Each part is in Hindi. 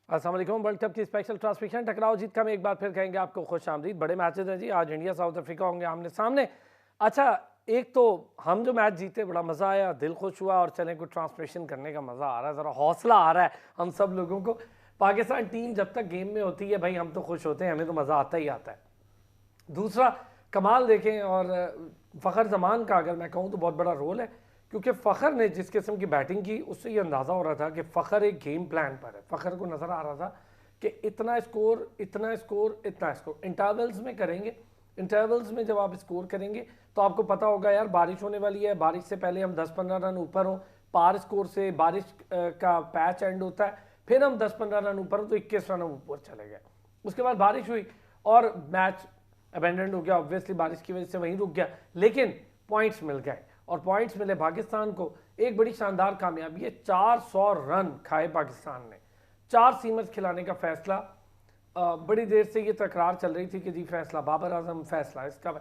अस्सलाम वालेकुम। वर्ल्ड कप की स्पेशल ट्रांसमिशन टकराव जीत का हम एक बार फिर कहेंगे आपको खुश आमदीद। बड़े मैचेस हैं जी, आज इंडिया साउथ अफ्रीका होंगे आमने सामने। अच्छा, एक तो हम जो मैच जीते बड़ा मज़ा आया, दिल खुश हुआ और चलें कुछ ट्रांसमिशन करने का मज़ा आ रहा है, ज़रा हौसला आ रहा है हम सब लोगों को। पाकिस्तान टीम जब तक गेम में होती है भाई हम तो खुश होते हैं, हमें तो मज़ा आता ही आता है। दूसरा कमाल देखें, और फ़खर जमान का अगर मैं कहूँ तो बहुत बड़ा रोल है, क्योंकि फ़खर ने जिस किस्म की बैटिंग की उससे ये अंदाज़ा हो रहा था कि फ़खर एक गेम प्लान पर है। फ़खर को नज़र आ रहा था कि इतना स्कोर इतना स्कोर इतना स्कोर इंटरवल्स में करेंगे। इंटरवल्स में जब आप स्कोर करेंगे तो आपको पता होगा यार बारिश होने वाली है, बारिश से पहले हम 10-15 रन ऊपर हों, पार स्कोर से बारिश का पैच एंड होता है, फिर हम 10-15 रन ऊपर हों तो 21 रन हम ऊपर चले गए। उसके बाद बारिश हुई और मैच अबेंडेंट हो गया, ऑब्वियसली बारिश की वजह से वहीं रुक गया, लेकिन पॉइंट्स मिल गए और पॉइंट्स मिले पाकिस्तान को। एक बड़ी शानदार कामयाबी है, 400 रन खाए पाकिस्तान ने। 4 सीमर्स खिलाने का फैसला, बड़ी देर से ये तकरार चल रही थी कि जी फैसला बाबर आजम, फैसला इसका।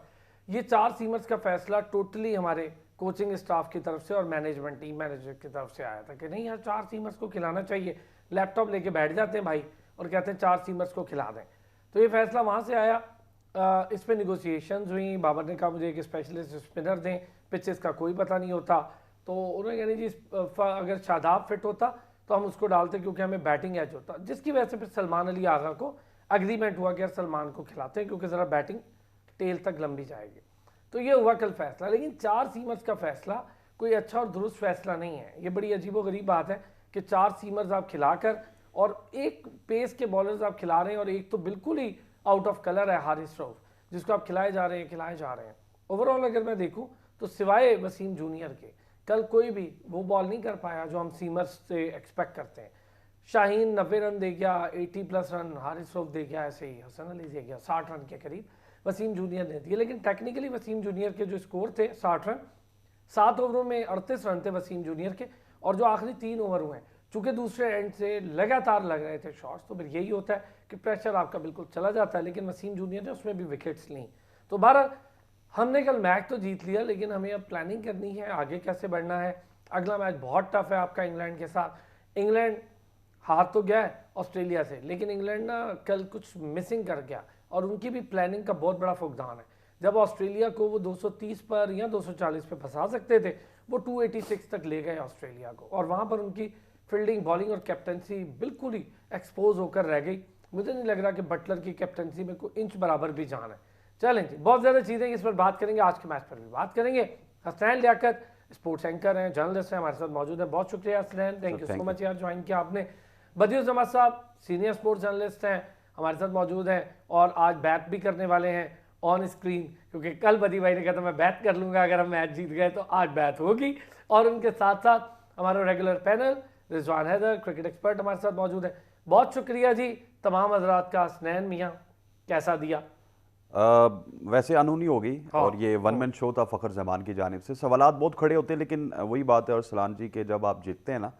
ये 4 सीमर्स का फैसला टोटली हमारे कोचिंग स्टाफ की तरफ से और मैनेजमेंट टीम मैनेजर की तरफ से आया था कि नहीं यार 4 सीमर्स को खिलाना चाहिए। लैपटॉप लेके बैठ जाते हैं भाई और कहते हैं 4 सीमर्स को खिला दें। तो ये फैसला वहाँ से आया। इस पर निगोशिएशंस हुई, बाबर ने कहा मुझे एक स्पेशलिस्ट स्पिनर दें, पिचेस का कोई पता नहीं होता, तो उन्होंने कहा जी अगर शादाब फिट होता तो हम उसको डालते क्योंकि हमें बैटिंग एज होता, जिसकी वजह से फिर सलमान अली आगा को एग्रीमेंट हुआ कि यार सलमान को खिलाते हैं क्योंकि ज़रा बैटिंग टेल तक लंबी जाएगी। तो ये हुआ कल फैसला, लेकिन 4 सीमर्स का फैसला कोई अच्छा और दुरुस्त फैसला नहीं है। ये बड़ी अजीब व गरीब बात है कि 4 सीमर्स आप खिलाकर और एक पेस के बॉलर्स आप खिला रहे हैं और एक तो बिल्कुल ही आउट ऑफ कलर है हारिस रऊफ, जिसको आप खिलाए जा रहे हैं। ओवरऑल अगर मैं देखूं तो सिवाय वसीम जूनियर के कल कोई भी वो बॉल नहीं कर पाया जो हम सीमर्स से एक्सपेक्ट करते हैं। शाहीन 90 रन दे गया, 80+ रन हारिस रऊफ दे गया, ऐसे ही हसन अली दे गया 60 रन के करीब वसीम जूनियर ने दिए। लेकिन टेक्निकली वसीम जूनियर के जो स्कोर थे 60 रन, 7 ओवरों में 38 रन थे वसीम जूनियर के, और जो आखिरी 3 ओवर हुए हैं चूंकि दूसरे एंड से लगातार लग रहे थे शॉट्स, तो फिर यही होता है कि प्रेशर आपका बिल्कुल चला जाता है। लेकिन वसीम जूनियर ने उसमें भी विकेट्स ली। तो बहरहाल हमने कल मैच तो जीत लिया, लेकिन हमें अब प्लानिंग करनी है आगे कैसे बढ़ना है। अगला मैच बहुत टफ है आपका इंग्लैंड के साथ। इंग्लैंड हार तो गया है ऑस्ट्रेलिया से, लेकिन इंग्लैंड ना कल कुछ मिसिंग कर गया और उनकी भी प्लानिंग का बहुत बड़ा फुकदान है। जब ऑस्ट्रेलिया को वो 230 पर या 240 पे फंसा सकते थे, वो 286 तक ले गए ऑस्ट्रेलिया को, और वहाँ पर उनकी फील्डिंग, बॉलिंग और कैप्टनसी बिल्कुल ही एक्सपोज होकर रह गई। मुझे नहीं लग रहा कि बटलर की कैप्टनसी में कोई इंच बराबर भी जान है। चलें जी, बहुत ज़्यादा चीज़ें इस पर बात करेंगे, आज के मैच पर भी बात करेंगे। हसनैन लियाकत स्पोर्ट्स एंकर हैं, जर्नलिस्ट हैं, हमारे साथ मौजूद है। बहुत शुक्रिया Hasnain, thank you so much यार ज्वाइन किया आपने। बदियुर जमात साहब सीनियर स्पोर्ट्स जर्नलिस्ट हैं, हमारे साथ मौजूद हैं और आज बैट भी करने वाले हैं ऑन स्क्रीन, क्योंकि कल बदी भाई ने कहा था मैं बैट कर लूँगा अगर हम मैच जीत गए, तो आज बैट होगी। और उनके साथ साथ हमारा regular panel Rizwan Haider cricket expert हमारे साथ मौजूद है। बहुत शुक्रिया जी तमाम हजरात का। हसनैन मियाँ कैसा दिया? वैसे अनहोनी हो गई। हाँ, और ये वन मैन शो था फ़खर जमान की जानिब से। सवालात बहुत खड़े होते हैं, लेकिन वही बात है अरसलान जी के जब आप जीतते हैं ना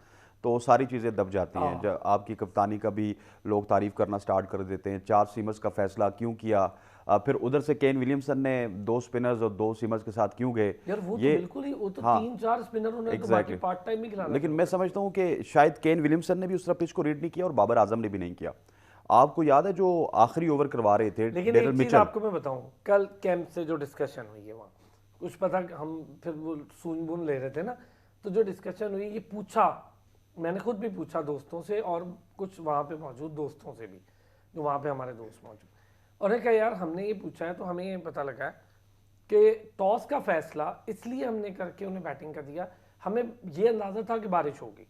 तो सारी चीज़ें दब जाती हैं। जब आपकी कप्तानी का भी लोग तारीफ़ करना स्टार्ट कर देते हैं। 4 सीमर्स का फैसला क्यों किया, फिर उधर से केन विलियमसन ने 2 स्पिनर्स और 2 सीमर्स के साथ क्यों गए, यार वो ये तो बिल्कुल ही, वो तो हाँ 3-4 स्पिनरों ने तो बाकी पार्ट टाइम ही खिलाना। लेकिन मैं समझता हूँ कि शायद केन विलियमसन ने भी उस तरह पिच को रीड नहीं किया और बाबर आजम ने भी नहीं किया। आपको याद है जो आखिरी ओवर करवा रहे थे लेकिन डेरल एक चीज मिचेल, आपको मैं बताऊं, कल कैंप से जो डिस्कशन हुई है वहाँ कुछ पता, हम फिर वो सून बून ले रहे थे ना, तो जो डिस्कशन हुई ये पूछा, मैंने खुद भी पूछा दोस्तों से और कुछ वहाँ पे मौजूद दोस्तों से भी, जो वहाँ पे हमारे दोस्त मौजूद, और उन्हें कहा यार हमने ये पूछा है तो हमें ये पता लगा है कि टॉस का फैसला इसलिए हमने करके उन्हें बैटिंग कर दिया। हमें ये अंदाजा था कि बारिश होगी,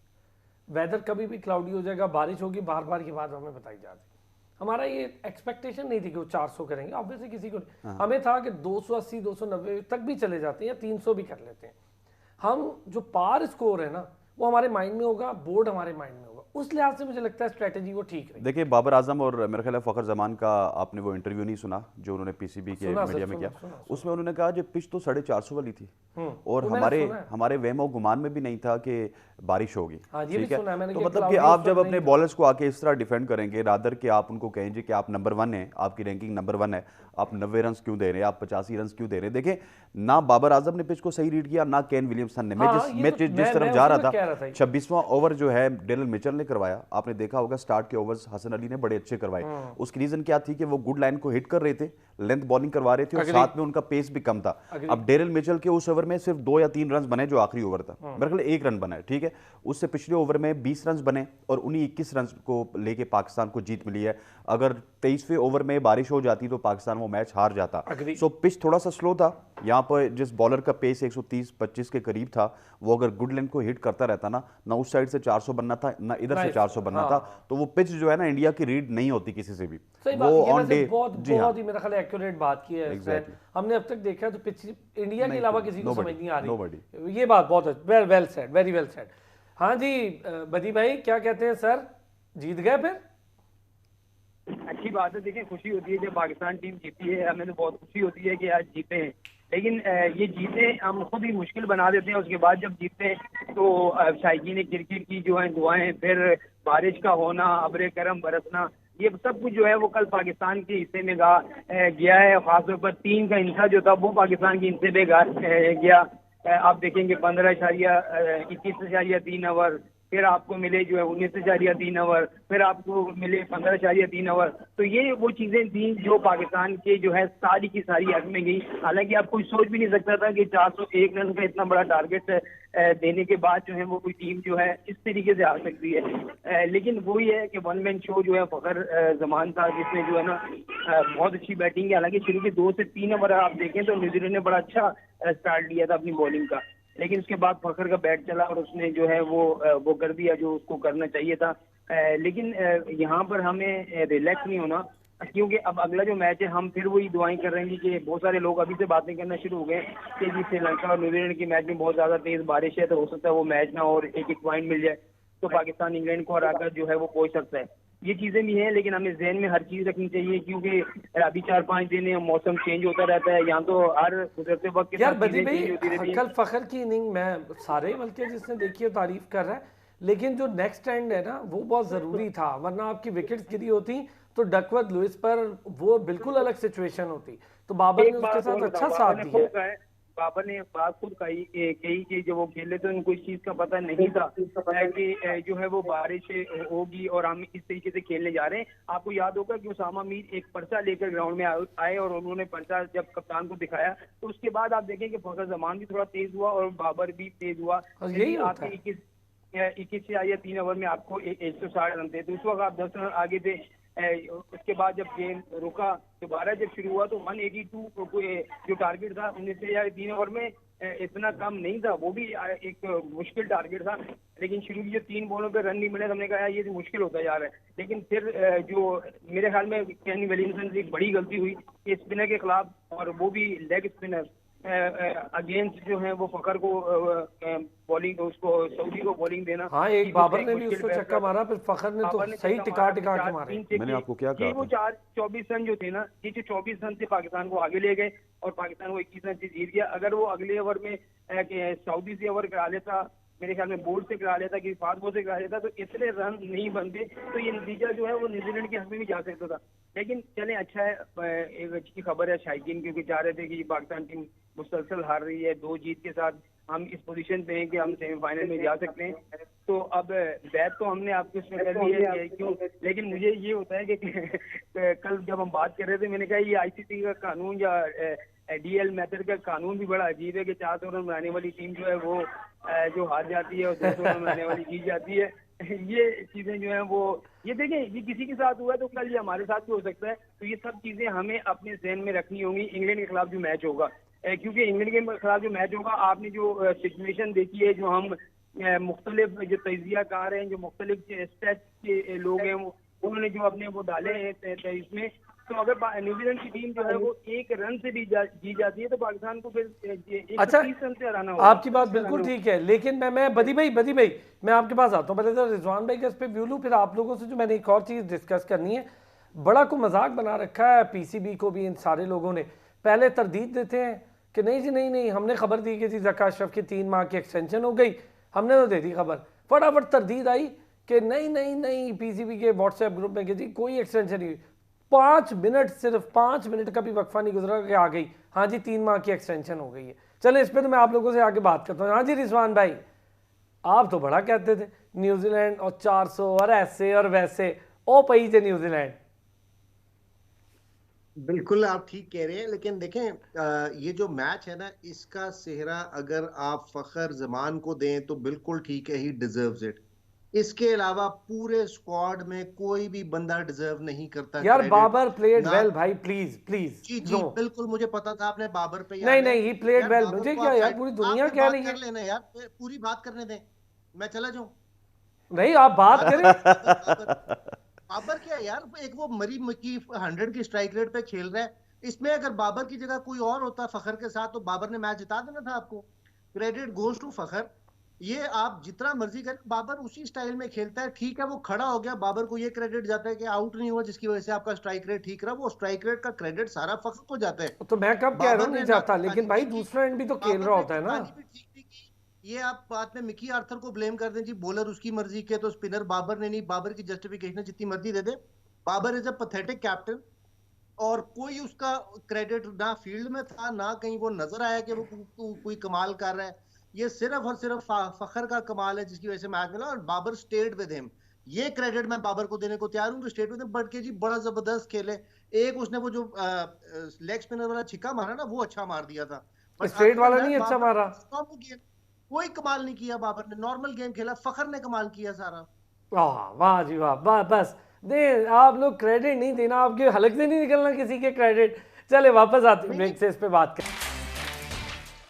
वेदर कभी भी क्लाउडी हो जाएगा, बारिश होगी, बार बार ये बात हमें बताई जा रही। हमारा ये एक्सपेक्टेशन नहीं थी कि वो 400 करेंगे, ऑब्वियसली किसी को नहीं। हमें था कि 280 290 तक भी चले जाते हैं या 300 भी कर लेते हैं। हम जो पार स्कोर है ना वो हमारे माइंड में होगा, बोर्ड हमारे माइंड में होगा, उस लिहाज से मुझे लगता है स्ट्रेटेजी वो ठीक रही। देखिए बाबर आजम और मेरे ख्याल है फ़खर जमान का आपने वो इंटरव्यू नहीं सुना जो उन्होंने पीसीबी के मीडिया में किया। उसमें उन्होंने कहा जो पिच तो 450 वाली थी और हमारे वहमो गुमान में भी नहीं था कि बारिश होगी। ठीक है, तो मतलब कि आप जब अपने बॉलर्स को आके इस तरह डिफेंड करेंगे, रादर कि आप उनको कहेंगे कि आप नंबर 1 हैं, आपकी रैंकिंग नंबर 1 है, आप 90 रन क्यों दे रहे हैं, आप 85 रन क्यों दे रहे हैं। देखिए ना बाबर आजम ने पिच को सही रीड किया, ना केन विलियमसन ने। मैं जिस तरफ जा रहा था 26वां ओवर जो है डेरल मिचेल ने करवाया, आपने देखा होगा स्टार्ट के ओवर्स हसन अली ने बड़े अच्छे करवाए। उसकी रीजन क्या थी कि वो गुड लाइन को हिट कर रहे थे, लेंथ बॉलिंग करवा रहे थे और साथ में उनका पेस भी कम था। अब डेरिल मिचेल के उस ओवर में सिर्फ 2 या 3 रन बने जो आखिरी ओवर था, मेरे ख्याल 1 रन बना है, ठीक है। उससे पिछले ओवर में 20 रन बने और उन्हीं 21 रन को लेके पाकिस्तान को जीत मिली है। अगर 23वें ओवर में बारिश हो जाती तो पाकिस्तान वो मैच हार जाता। सो पिच थोड़ा सा स्लो था यहाँ पर, जिस बॉलर का पेस 130-25 के करीब था, वो अगर गुड लेंथ को हिट करता रहता ना उस साइड से 400 बनना था ना इधर से 400 बनना था, तो वो पिच जो है ना इंडिया की रीड नहीं होती किसी से भी। वो ऑन डे बहुत ही मेरा ख्याल एक्यूरेट बात की है। हमने अब तक देखा तो पिच इंडिया के अलावा किसी को समझ नहीं आ रही। ये बात बहुत well said, very well said. हाँ जी बदी भाई क्या कहते हैं सर, जीत गए फिर? अच्छी बात है, देखिए खुशी होती है जब पाकिस्तान टीम जीती है, हमें तो बहुत खुशी होती है कि आज जीते हैं, लेकिन ये जीते हम खुद ही मुश्किल बना देते हैं। उसके बाद जब जीतते हैं तो शायकीन क्रिकेट की जो है दुआएं, फिर बारिश का होना, अब्रे करम बरसना, ये सब कुछ जो है वो कल पाकिस्तान के हिस्से में गया है। खासतौर पर 3 का इंसा जो था वो पाकिस्तान के हिस्से में गया। आप देखेंगे 15.21.3 ओवर, फिर आपको मिले जो है 19.3 ओवर, फिर आपको मिले 15.3 ओवर। तो ये वो चीजें थी जो पाकिस्तान के जो है सारी की सारी हक में गई। हालांकि आप कोई सोच भी नहीं सकता था कि 401 रन का इतना बड़ा टारगेट देने के बाद जो है वो कोई टीम जो है इस तरीके से आ सकती है। लेकिन वही है कि वन मैन शो जो है फखर जमान था, जिसने जो है ना बहुत अच्छी बैटिंग की। हालांकि शुरू के 2 से 3 ओवर आप देखें तो न्यूजीलैंड ने बड़ा अच्छा स्टार्ट लिया था अपनी बॉलिंग का, लेकिन उसके बाद फखर का बैट चला और उसने जो है वो कर दिया जो उसको करना चाहिए था। लेकिन यहाँ पर हमें रिलैक्स नहीं होना, क्योंकि अब अगला जो मैच है हम फिर वही दुआएं कर रहे हैं कि बहुत सारे लोग अभी से बातें करना शुरू हो गए कि जी श्रीलंका और न्यूजीलैंड की मैच में बहुत ज्यादा तेज बारिश है, तो हो सकता है वो मैच ना और एक पॉइंट मिल जाए तो पाकिस्तान इंग्लैंड को हराकर जो है वो पहुंच सकता है। ये चीजें भी हैं, लेकिन हमें जहन में हर चीज रखनी चाहिए, क्योंकि अभी 4-5 दिन मौसम चेंज होता रहता है, यहाँ तो हर गुजरते वक्त के यार बदी भाई कल फखर की इनिंग मैं सारे बल्कि जिसने देखी है तारीफ कर रहा है, लेकिन जो नेक्स्ट एंड है ना वो बहुत जरूरी था, वरना आपकी विकेट्स गिरी होती तो डकवर्थ लुइस पर वो बिल्कुल अलग सिचुएशन होती। तो बाबर ने उसके साथ अच्छा साथ दिया। बाबर ने बात खुद कही कि जब वो खेले तो उनको इस चीज का पता नहीं था कि जो है वो बारिश होगी और हम इस तरीके से खेलने जा रहे हैं। आपको याद होगा कि उसामा मीर एक पर्चा लेकर ग्राउंड में आए और उन्होंने पर्चा जब कप्तान को दिखाया तो उसके बाद आप देखें कि फखर जमान भी थोड़ा तेज हुआ और बाबर भी तेज हुआ। आपके 21 या 3 ओवर में आपको 160 रन थे, तो उस वक्त आप 10 रन आगे थे। उसके बाद जब गेम रुका दोबारा जब शुरू हुआ तो 182 जो टारगेट था 19 या 3 ओवर में इतना कम नहीं था, वो भी एक मुश्किल टारगेट था। लेकिन शुरू की जो 3 बॉलों पे रन नहीं मिले, हमने कहा ये तो मुश्किल होता जा रहा है। लेकिन फिर जो मेरे ख्याल में केन विलियमसन से एक बड़ी गलती हुई स्पिनर के खिलाफ, और वो भी लेग स्पिनर अगेंस्ट जो है वो फखर को बॉलिंग, उसको सऊदी को बॉलिंग देना। हाँ, एक बाबर ने भी उसको छक्का मारा, फिर फखर ने तो सही टिका के मारे। मैंने आपको क्या कहा, वो 24 रन जो थे ना, ये जो 24 रन से पाकिस्तान को आगे ले गए और पाकिस्तान को 21 रन से जीत गया। अगर वो अगले ओवर में सऊदी से ओवर करा लेता, मेरे ख्याल में बोल्ट से करा लेता कि फास्ट बॉल से करा लेता, तो इतने रन नहीं बनते, तो ये नतीजा जो है वो न्यूजीलैंड के हक में भी जा सकता था। लेकिन चलें, अच्छा है, एक अच्छी खबर है शायकीन, क्योंकि चाह रहे थे कि पाकिस्तान टीम मुसलसल हार रही है, 2 जीत के साथ हम इस पोजीशन पे हैं कि हम सेमीफाइनल में जा सकते हैं। तो अब बैट तो हमने आपको इसमें कर दी है, क्यों, लेकिन मुझे ये होता है कि कल जब हम बात कर रहे थे मैंने कहा ये आईसीसी का कानून या डीएल मेथड का कानून भी बड़ा अजीब है कि 400 रन बनाने वाली टीम जो है वो जो हार जाती है और 200 रन बनाने वाली जीत जाती है। ये चीजें जो है वो, ये देखें, ये किसी के साथ हुआ तो कल ये हमारे साथ भी हो सकता है। तो ये सब चीजें हमें अपने जहन में रखनी होंगी इंग्लैंड के खिलाफ जो मैच होगा, क्योंकि इंग्लैंड के खिलाफ जो मैच होगा, आपने जो सिचुएशन देखी है, जो हम मुख्तलिफ जो तजियाकार हैं, जो मुख्तलिफ स्टेट के लोग हैं, उन्होंने जो अपने वो डाले हैं इसमें, तो अगर न्यूजीलैंड की टीम जो है वो 1 रन से भी जीत जाती है तो पाकिस्तान को फिर 130 रन से हराना होगा। आपकी बात बिल्कुल ठीक है, लेकिन मैं बदी भाई मैं आपके पास आता हूँ। पहले तो रिजवान भाई का इस पे व्यू लूँ, फिर आप लोगों से जो मैंने एक और चीज़ डिस्कस करनी है। बड़ा को मजाक बना रखा है पीसीबी को भी इन सारे लोगों ने। पहले तरदीद देते हैं कि नहीं जी नहीं, हमने खबर दी कि जी ज़का अशरफ की 3 माह की एक्सटेंशन हो गई, हमने तो दे दी खबर। फटाफट तरदीद आई कि नहीं पीसीबी के व्हाट्सएप ग्रुप में कि जी कोई एक्सटेंशन नहीं हुई। 5 मिनट, सिर्फ 5 मिनट का भी वक्फा नहीं गुजरा कि आ गई हाँ जी 3 माह की एक्सटेंशन हो गई है। चले इस पर तो मैं आप लोगों से आगे बात करता हूँ। हाँ जी रिजवान भाई, आप तो बड़ा कहते थे न्यूजीलैंड और 400 और ऐसे और वैसे ओ पई थे न्यूजीलैंड। बिल्कुल आप ठीक कह रहे हैं, लेकिन देखें ये जो मैच है ना, इसका सेहरा अगर आप फखर जमान को दें तो बिल्कुल ठीक है, ही डिजर्व्स इट। इसके अलावा पूरे स्क्वाड में कोई भी बंदा डिजर्व नहीं करता यार क्रेडिट। बाबर प्लेड ना वेल भाई, प्लीज प्लीज। जी जी बिल्कुल, मुझे पता था आपने बाबर पे ही नहीं आना है। नहीं, ही प्लेड यार वेल, बाबर मुझे को क्या आप यार, साइड, पूरी दुनिया आपने कह बात रही है। कर लेना यार, पूरी बात करने दें, मैं चला जाऊं। नहीं आप बात करें। बाबर क्या है यार, एक वो मरी मकी 100 की स्ट्राइक रेट पे खेल रहा है। इसमें अगर बाबर की जगह कोई और होता फखर के साथ तो बाबर ने मैच जिता देना था आपको। क्रेडिट गोज टू फखर। ये आप जितना मर्जी करें, बाबर उसी स्टाइल में खेलता है, ठीक है वो खड़ा हो गया, बाबर को ये क्रेडिट जाता है कि आउट नहीं हुआ जिसकी वजह से आपका स्ट्राइक रेट ठीक रहा, वो स्ट्राइक रेट का क्रेडिट सारा फखर को जाता है। तो मैं कब कह रहा बाबर हूँ ने नहीं ना जाता, लेकिन कप्तानी भाई ठीक की, दूसरा एंड भी तो खेल बाबर रहा ने होता है ना। कप्तानी भी ठीक नहीं की। ये आप बाद में मिकी आर्थर को ब्लेम कर दें जी, बॉलर उसकी मर्जी के तो स्पिनर बाबर ने नहीं, बाबर की जस्टिफिकेशन जितनी मर्जी दे दे। Babar is a pathetic captain, और कोई उसका क्रेडिट ना फील्ड में था, ना कहीं वो नजर आया कि वो कोई कमाल कर रहा है। ये सिर्फ और सिर्फ फखर का कमाल है जिसकी वजह से मैच मिला, और बाबर स्टेड विद हिम। ये क्रेडिट मैं बाबर को देने को तैयार हूँ कि स्टेट विद हिम, बट के जी बड़ा जबरदस्त खेले। एक उसने वो जो लेग स्पिनर वाला छिक्का मारा ना, वो अच्छा मार दिया था, बट स्ट्रेट वाला नहीं अच्छा बाबर मारा। कोई कमाल नहीं किया बाबर ने, नॉर्मल गेम खेला, फखर ने कमाल किया सारा। वाह वाह जी वाह, बस दे आप लोग क्रेडिट नहीं देना, आपके हलक से नहीं निकलना किसी के क्रेडिट। चले वापस आते हैं ब्रेक से, इस पे बात करें।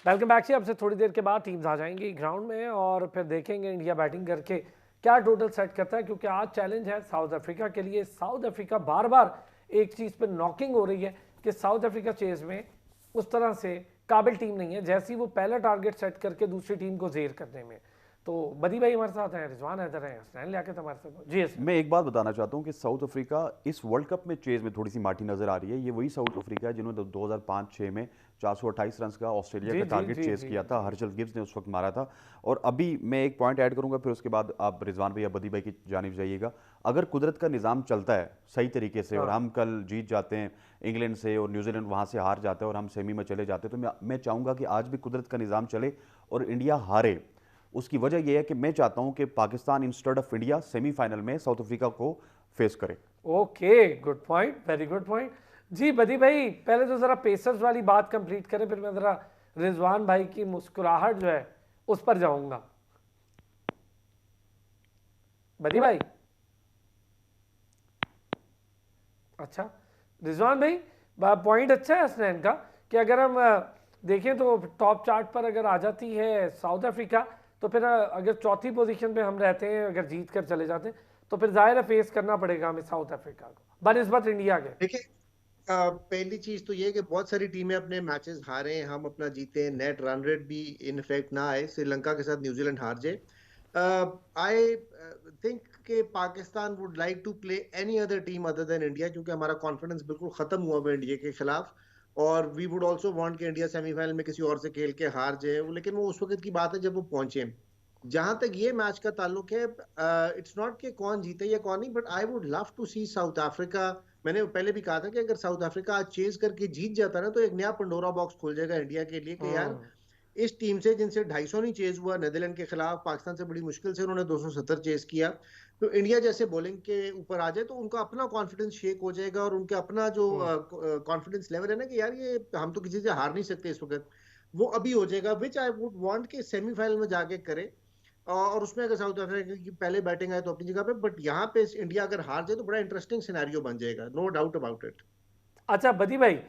वेलकम बैक से, अब से थोड़ी देर के बाद टीम्स आ जाएंगी ग्राउंड में और फिर देखेंगे इंडिया बैटिंग करके क्या टोटल सेट करता है, क्योंकि आज चैलेंज है साउथ अफ्रीका के लिए। साउथ अफ्रीका बार बार एक चीज़ पर नॉकिंग हो रही है कि साउथ अफ्रीका चेज में उस तरह से काबिल टीम नहीं है जैसी वो पहला टारगेट सेट करके दूसरी टीम को जेर करने में। तो बदी भाई हमारे साथ हैं, रिजवान हैदर हैं, हसनैन लियाकत हमारे साथ। जी मैं एक बात बताना चाहता हूँ कि साउथ अफ्रीका इस वर्ल्ड कप में चेज में थोड़ी सी माठी नजर आ रही है। ये वही साउथ अफ्रीका है जिन्होंने 2005-6 में 428 रन का ऑस्ट्रेलिया का टारगेट चेज किया था, हर्षल गिब्स ने उस वक्त मारा था। और अभी मैं एक पॉइंट ऐड करूंगा, फिर उसके बाद आप रिजवान भाई या बदी भाई की जानिब जाइएगा। अगर कुदरत का निज़ाम चलता है सही तरीके से और हम कल जीत जाते हैं इंग्लैंड से और न्यूजीलैंड वहाँ से हार जाता है और हम सेमी में चले जाते हैं, तो मैं चाहूँगा कि आज भी कुदरत का निज़ाम चले और इंडिया हारे। उसकी वजह यह है कि मैं चाहता हूं कि Pakistan instead of India semifinal में साउथ अफ्रीका को फेस करे। Okay, good point, very good point. जी बदी भाई, पहले तो जरा पेसर्स वाली बात कंप्लीट करें, फिर मैं जरा रिजवान भाई की मुस्कुराहट जो है उस पर जाऊंगा। बदी भाई, अच्छा रिजवान भाई, पॉइंट अच्छा है हसनैन का कि अगर हम देखें तो टॉप चार्ट पर अगर आ जाती है साउथ अफ्रीका, तो फिर अगर चौथी पोजीशन पे हम रहते हैं, अगर जीत कर चले जाते हैं, तो फिर जाहिर है फेस करना पड़ेगा हमें साउथ अफ्रीका को बनिस्बत इंडिया के। देखिए पहली चीज तो ये कि बहुत सारी टीमें अपने मैचेस हारे, हम अपना जीते, नेट रन रेट भी इन इफेक्ट ना आए, श्रीलंका के साथ न्यूजीलैंड हार जाए। आई थिंक कि Pakistan would like to play any other team other than India, क्योंकि हमारा कॉन्फिडेंस बिल्कुल खत्म हुआ हुआ इंडिया के खिलाफ, और वी वुड आल्सो वांट कि इंडिया सेमीफाइनल में किसी और से खेल के हार जाए। लेकिन वो उस वक्त की बात है जब वो पहुंचे। जहां तक ये मैच का ताल्लुक है, इट्स नॉट कि कौन जीते या कौन नहीं, but I would love to see South Africa. मैंने पहले भी कहा था कि अगर साउथ अफ्रीका आज चेज करके जीत जाता ना, तो एक नया पंडोरा बॉक्स खुल जाएगा इंडिया के लिए कि यार इस टीम से जिनसे 250 नहीं चेज हुआ नीदरलैंड के खिलाफ, पाकिस्तान से बड़ी मुश्किल से उन्होंने 270 चेज किया, तो इंडिया जैसे बॉलिंग के ऊपर आ जाए तो उनका अपना कॉन्फिडेंस शेक हो जाएगा, और उनका अपना जो कॉन्फिडेंस लेवल है ना कि यार ये हम तो किसी से हार नहीं सकते इस वक्त, वो अभी हो जाएगा, विच आई वुड वांट के सेमीफाइनल में जाके करे। और उसमें अगर साउथ अफ्रीका की पहले बैटिंग आए तो अपनी जगह पे, बट यहाँ पे इंडिया अगर हार जाए तो बड़ा इंटरेस्टिंग सिनेरियो बन जाएगा, नो डाउट अबाउट इट। अच्छा बदी भाई,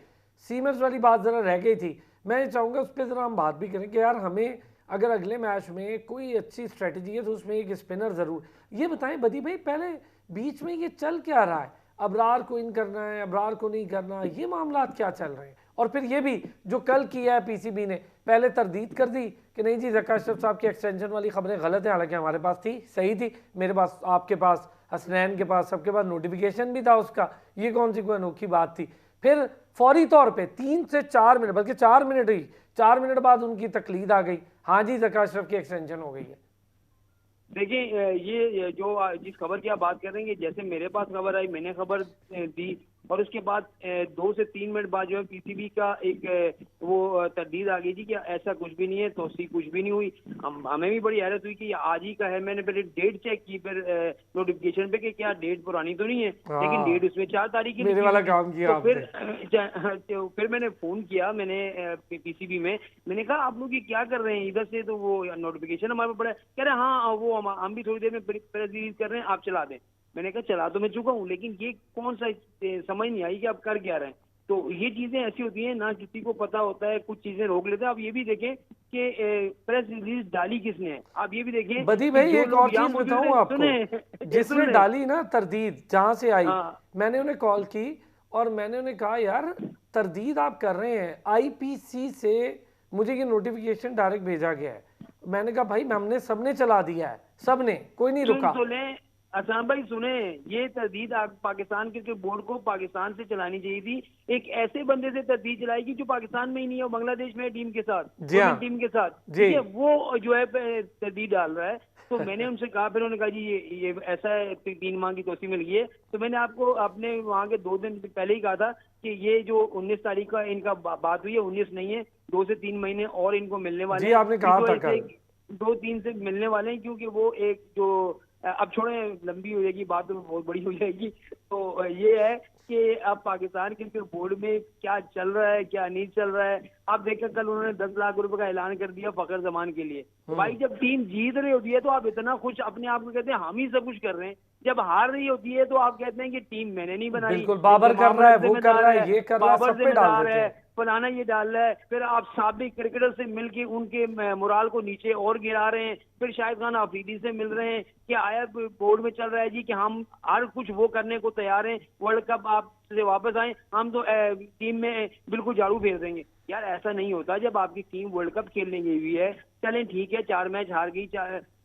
सीमर्स वाली बात जरा रह गई थी, मैं चाहूँगा उस पर जरा हम बात भी करें कि यार हमें अगर अगले मैच में कोई अच्छी स्ट्रेटजी है तो उसमें एक स्पिनर ज़रूर। ये बताएं बदी भाई, पहले बीच में ये चल क्या रहा है, अबरार को इन करना है, अबरार को नहीं करना, ये मामला क्या चल रहे हैं? और फिर ये भी जो कल किया है पीसीबी ने, पहले तरदीद कर दी कि नहीं जी ज़का अशरफ साहब की एक्सटेंशन वाली खबरें गलत हैं, हालांकि हमारे पास थी, सही थी, मेरे पास, आपके पास, हसनैन के पास, सबके पास नोटिफिकेशन भी था उसका, ये कौन सी कोई अनोखी बात थी। फिर फौरी तौर पे 3 से 4 मिनट, बल्कि 4 मिनट ही, 4 मिनट बाद उनकी तकलीद आ गई, हाँ जी ज़का अशरफ की एक्सटेंशन हो गई है। देखिए ये जो जिस खबर की आप बात कर रहे हैं, जैसे मेरे पास खबर आई, मैंने खबर दी और उसके बाद 2 से 3 मिनट बाद जो है पीसीबी का एक वो तरदीद आ गई थी कि ऐसा कुछ भी नहीं है, तौसीक कुछ भी नहीं हुई। हमें भी बड़ी हैरत हुई कि आज ही का है। मैंने पहले डेट चेक की फिर नोटिफिकेशन पे कि क्या डेट पुरानी तो नहीं है, लेकिन डेट उसमें 4 तारीख की मेरे वाला काम किया तो फिर मैंने फोन किया, मैंने पीसीबी में, मैंने कहा आप लोग ये क्या कर रहे हैं इधर से, तो वो नोटिफिकेशन हमारे पास पड़ा है। कह रहे हाँ वो हम भी थोड़ी देर में प्रेस रिलीज कर रहे हैं, आप चला दें। मैंने कहा चला तो मैं चुका हूँ, लेकिन ये कौन सा समझ नहीं आई कि आप कर क्या रहे हैं। तो ये चीजें ऐसी होती हैं ना, किसी को पता होता है, कुछ चीजें रोक लेते हैं। आप ये भी देखें कि प्रेस रिलीज डाली किसने है, आप ये भी देखें। बदी भाई एक और चीज बताऊं आपको, जिसने डाली ना तरदीद जहां से आई, मैंने उन्हें कॉल की और मैंने उन्हें कहा यार तरदीद आप कर रहे हैं, आईपीसी से मुझे ये नोटिफिकेशन डायरेक्ट भेजा गया है। मैंने कहा भाई हमने सबने चला दिया है, सबने, कोई नहीं रुका। असान भाई सुने, ये तरदीद पाकिस्तान क्रिकेट बोर्ड को पाकिस्तान से चलानी चाहिए थी। एक ऐसे बंदे से तरदीद चलाएगी जो पाकिस्तान में ही नहीं है, बांग्लादेश में टीम के साथ, टीम के साथ, ठीक है, वो जो है तरदीद डाल रहा है। तो मैंने उनसे कहा, फिर उन्होंने कहा जी ये ऐसा है, 3 माह की तोसी मिल गई है। तो मैंने आपको अपने वहाँ के 2 दिन पहले ही कहा था कि ये जो 19 तारीख का इनका बात हुई है, 19 नहीं है, 2 से 3 महीने और इनको मिलने वाले हैं। आपने कहा था 2-3 से मिलने वाले हैं, क्योंकि वो एक जो अब छोड़े, लंबी हो जाएगी बात, तो बहुत बड़ी हो जाएगी। तो ये है कि अब पाकिस्तान क्रिकेट बोर्ड में क्या चल रहा है, क्या नहीं चल रहा है। आप देखें कल उन्होंने 10 लाख रुपए का ऐलान कर दिया फखर जमान के लिए। भाई जब टीम जीत रही होती है तो आप इतना खुश अपने आप को कहते हैं हम ही सब कुछ कर रहे हैं, जब हार रही होती है तो आप कहते हैं कि टीम मैंने नहीं बनाई, बिल्कुल बाबर कर रहा है, वो कर रहा है, ये कर रहा है, सब पे डाल देते हैं, फलाना ये डाल रहा है। फिर आप साबिक क्रिकेटर से मिलके उनके मोराल को नीचे और गिरा रहे हैं। फिर शाहिद खान अफरीदी से मिल रहे हैं कि आया बोर्ड में चल रहा है जी कि हम हर कुछ वो करने को तैयार हैं, वर्ल्ड कप आप से वापस आए, हम तो टीम में बिल्कुल झाड़ू फेर देंगे। यार ऐसा नहीं होता। जब आपकी टीम वर्ल्ड कप खेलने गई हुई है, चलें ठीक है 4 मैच हार गई,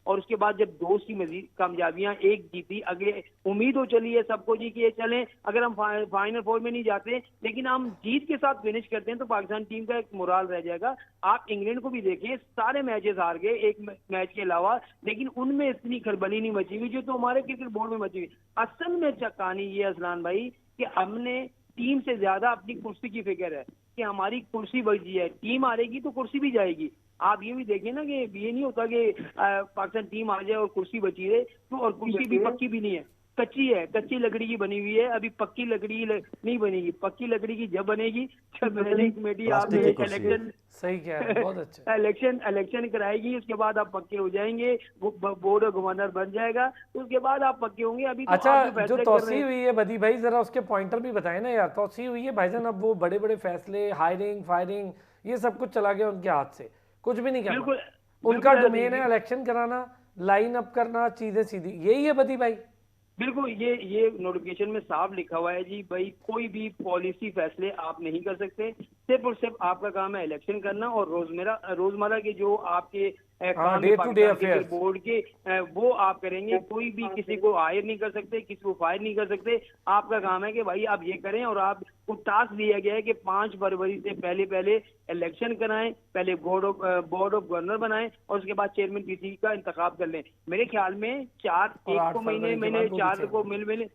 और उसके बाद जब 2 की मजीद कामयाबियां, 1 जीती, अगले उम्मीद हो चली है सबको जी कि ये चलें, अगर हम फाइनल 4 में नहीं जाते लेकिन हम जीत के साथ फिनिश करते हैं तो पाकिस्तान टीम का एक मोराल रह जाएगा। आप इंग्लैंड को भी देखें, सारे मैचेस हार गए एक मैच के अलावा, लेकिन उनमें इतनी खलबली नहीं मची हुई जो तो हमारे क्रिकेट बोर्ड में मची हुई। असल में कहानी ये असलान भाई कि हमने टीम से ज्यादा अपनी कुर्सी की फिक्र है कि हमारी कुर्सी बची है, टीम हारेगी तो कुर्सी भी जाएगी। आप ये भी देखें ना कि ये नहीं होता कि पाकिस्तान टीम आ जाए और कुर्सी बची रहे, तो और कुर्सी भी पक्की भी नहीं है, कच्ची है, कच्ची लकड़ी की बनी हुई है, अभी पक्की लकड़ी नहीं बनेगी। पक्की लकड़ी की जब बनेगी जब मैनेजिंग कमेटी आप इलेक्शन, सही कह रहे हैं, बहुत अच्छा, इलेक्शन कराएगी, उसके बाद आप पक्के हो जाएंगे, बोर्ड ऑफ गवर्नर बन जाएगा, उसके बाद आप पक्के होंगे। अभी तो अच्छा जो तौसी हुई है बदी भाई, जरा उसके पॉइंटर भी बताएं ना यार। तौसी हुई है भाईजान, अब वो बड़े बड़े फैसले, हायरिंग फायरिंग, ये सब कुछ चला गया उनके हाथ से, कुछ भी नहीं करना। उनका डोमेन है इलेक्शन कराना, लाइन अप करना, चीजें सीधी, यही है बदी भाई। बिल्कुल, ये नोटिफिकेशन में साफ लिखा हुआ है जी भाई, कोई भी पॉलिसी फैसले आप नहीं कर सकते, सिर्फ और सिर्फ आपका काम है इलेक्शन करना और रोजमर्रा के जो आपके day to day affairs board के वो आप करेंगे। कोई भी किसी को हायर नहीं कर सकते, किसी को फायर नहीं कर सकते। आपका काम है कि भाई आप ये करें, और आपको टास्क दिया गया है कि 5 फरवरी से पहले इलेक्शन कराएं, पहले बोर्ड ऑफ गवर्नर बनाएं और उसके बाद चेयरमैन पीसी का इंतखाब कर लें। मेरे ख्याल में 4 एक को महीने 4 को मिले,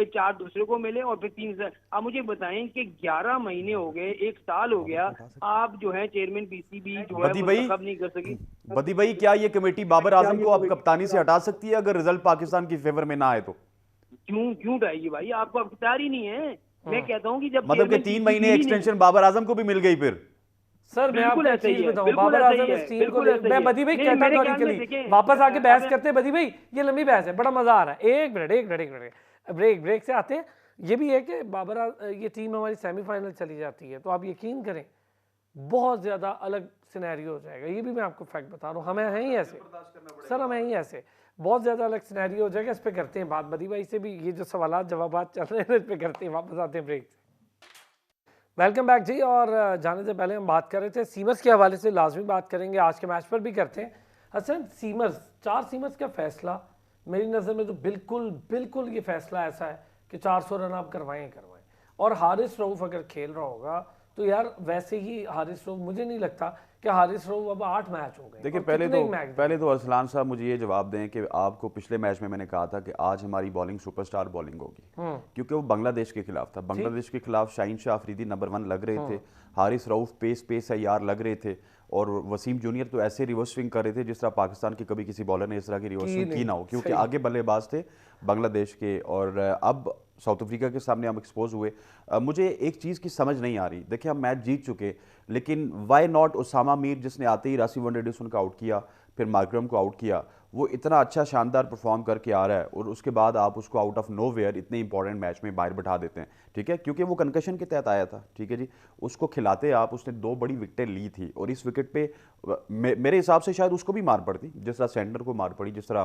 4 दूसरे को मिले और फिर 3 से। आप मुझे बताएं कि 11 महीने हो गए, 1 साल हो गया, आप जो है चेयरमैन पीसीबी जो है वो नहीं कर सकी। बदी भाई क्या ये कमेटी बाबर आजम को अब कप्तानी से हटा सकती है अगर रिजल्ट पाकिस्तान की फेवर में ना आए तो? क्यों उठाएगी भाई, आपको अख्तियार ही नहीं है। मैं कहता हूँ कि जब मतलब कि 3 महीने एक्सटेंशन बाबर आजम को भी मिल गई फिर। सर मैं आपको एक चीज बताऊं, बाबर आजम इस टीम को मैं बदी भाई कैटेगोरिकली वापस आके बहस करते हैं। बदी भाई ये लंबी बहस है, बड़ा मजा आ रहा है। एक मिनट ब्रेक से आते हैं। ये भी है कि ये टीम हमारी सेमीफाइनल चली जाती है तो आप यकीन करें बहुत ज्यादा अलग सिनेरियो हो जाएगा। ये भी मैं आपको फैक्ट बता रहा हूँ, हमें है ही ऐसे सर, हमें ही ऐसे बहुत ज्यादा अलग सिनेरियो हो जाएगा। इस पे करते हैं बात बदी भाई से भी, ये जो सवालात जवाबात चल रहे हैं इस पे करते हैं, वापस आते हैं ब्रेक से। वेलकम बैक जी। और जाने से पहले हम बात कर रहे थे सीमर्स के हवाले से, लाजमी बात करेंगे, आज के मैच पर भी करते हैं। हसन सीमर्स, 4 सीमर्स का फैसला मेरी नज़र में तो बिल्कुल ये फैसला ऐसा है कि 400 रन आप करवाएं। और हारिस रऊफ अगर खेल रहा होगा तो यार वैसे ही हारिस रऊफ, मुझे नहीं लगता कि हारिस रऊफ अब 8 मैच हो गए। देखिए और पहले कितने तो मैच पहले तो अरसलान साहब मुझे ये जवाब दें कि आपको पिछले मैच में मैंने कहा था कि आज हमारी बॉलिंग सुपरस्टार बॉलिंग होगी, क्योंकि वो बांग्लादेश के खिलाफ था। बांग्लादेश के खिलाफ शाहीन शाह अफरीदी नंबर 1 लग रहे थे, हारिस रऊफ पेस है यार लग रहे थे, और वसीम जूनियर तो ऐसे रिवर्स स्विंग कर रहे थे जिस तरह पाकिस्तान के कभी किसी बॉलर ने इस तरह की रिवर्स स्विंग की ना हो, क्योंकि आगे बल्लेबाज थे बांग्लादेश के। और अब साउथ अफ्रीका के सामने हम एक्सपोज हुए। मुझे एक चीज़ की समझ नहीं आ रही, देखिए हम मैच जीत चुके, लेकिन वाई नॉट उसामा मीर जिसने आते ही रासी वनडेविलियर्स को आउट किया, फिर मार्करम को आउट किया, वो इतना अच्छा शानदार परफॉर्म करके आ रहा है और उसके बाद आप उसको आउट ऑफ नोवेयर इतने इंपॉर्टेंट मैच में बाहर बैठा देते हैं, ठीक है, क्योंकि वो कंकशन के तहत आया था, ठीक है जी। उसको खिलाते आप, उसने 2 बड़ी विकेटें ली थी और इस विकेट पे मेरे हिसाब से शायद उसको भी मार पड़ती, जिस तरह सेंटर को मार पड़ी, जिस तरह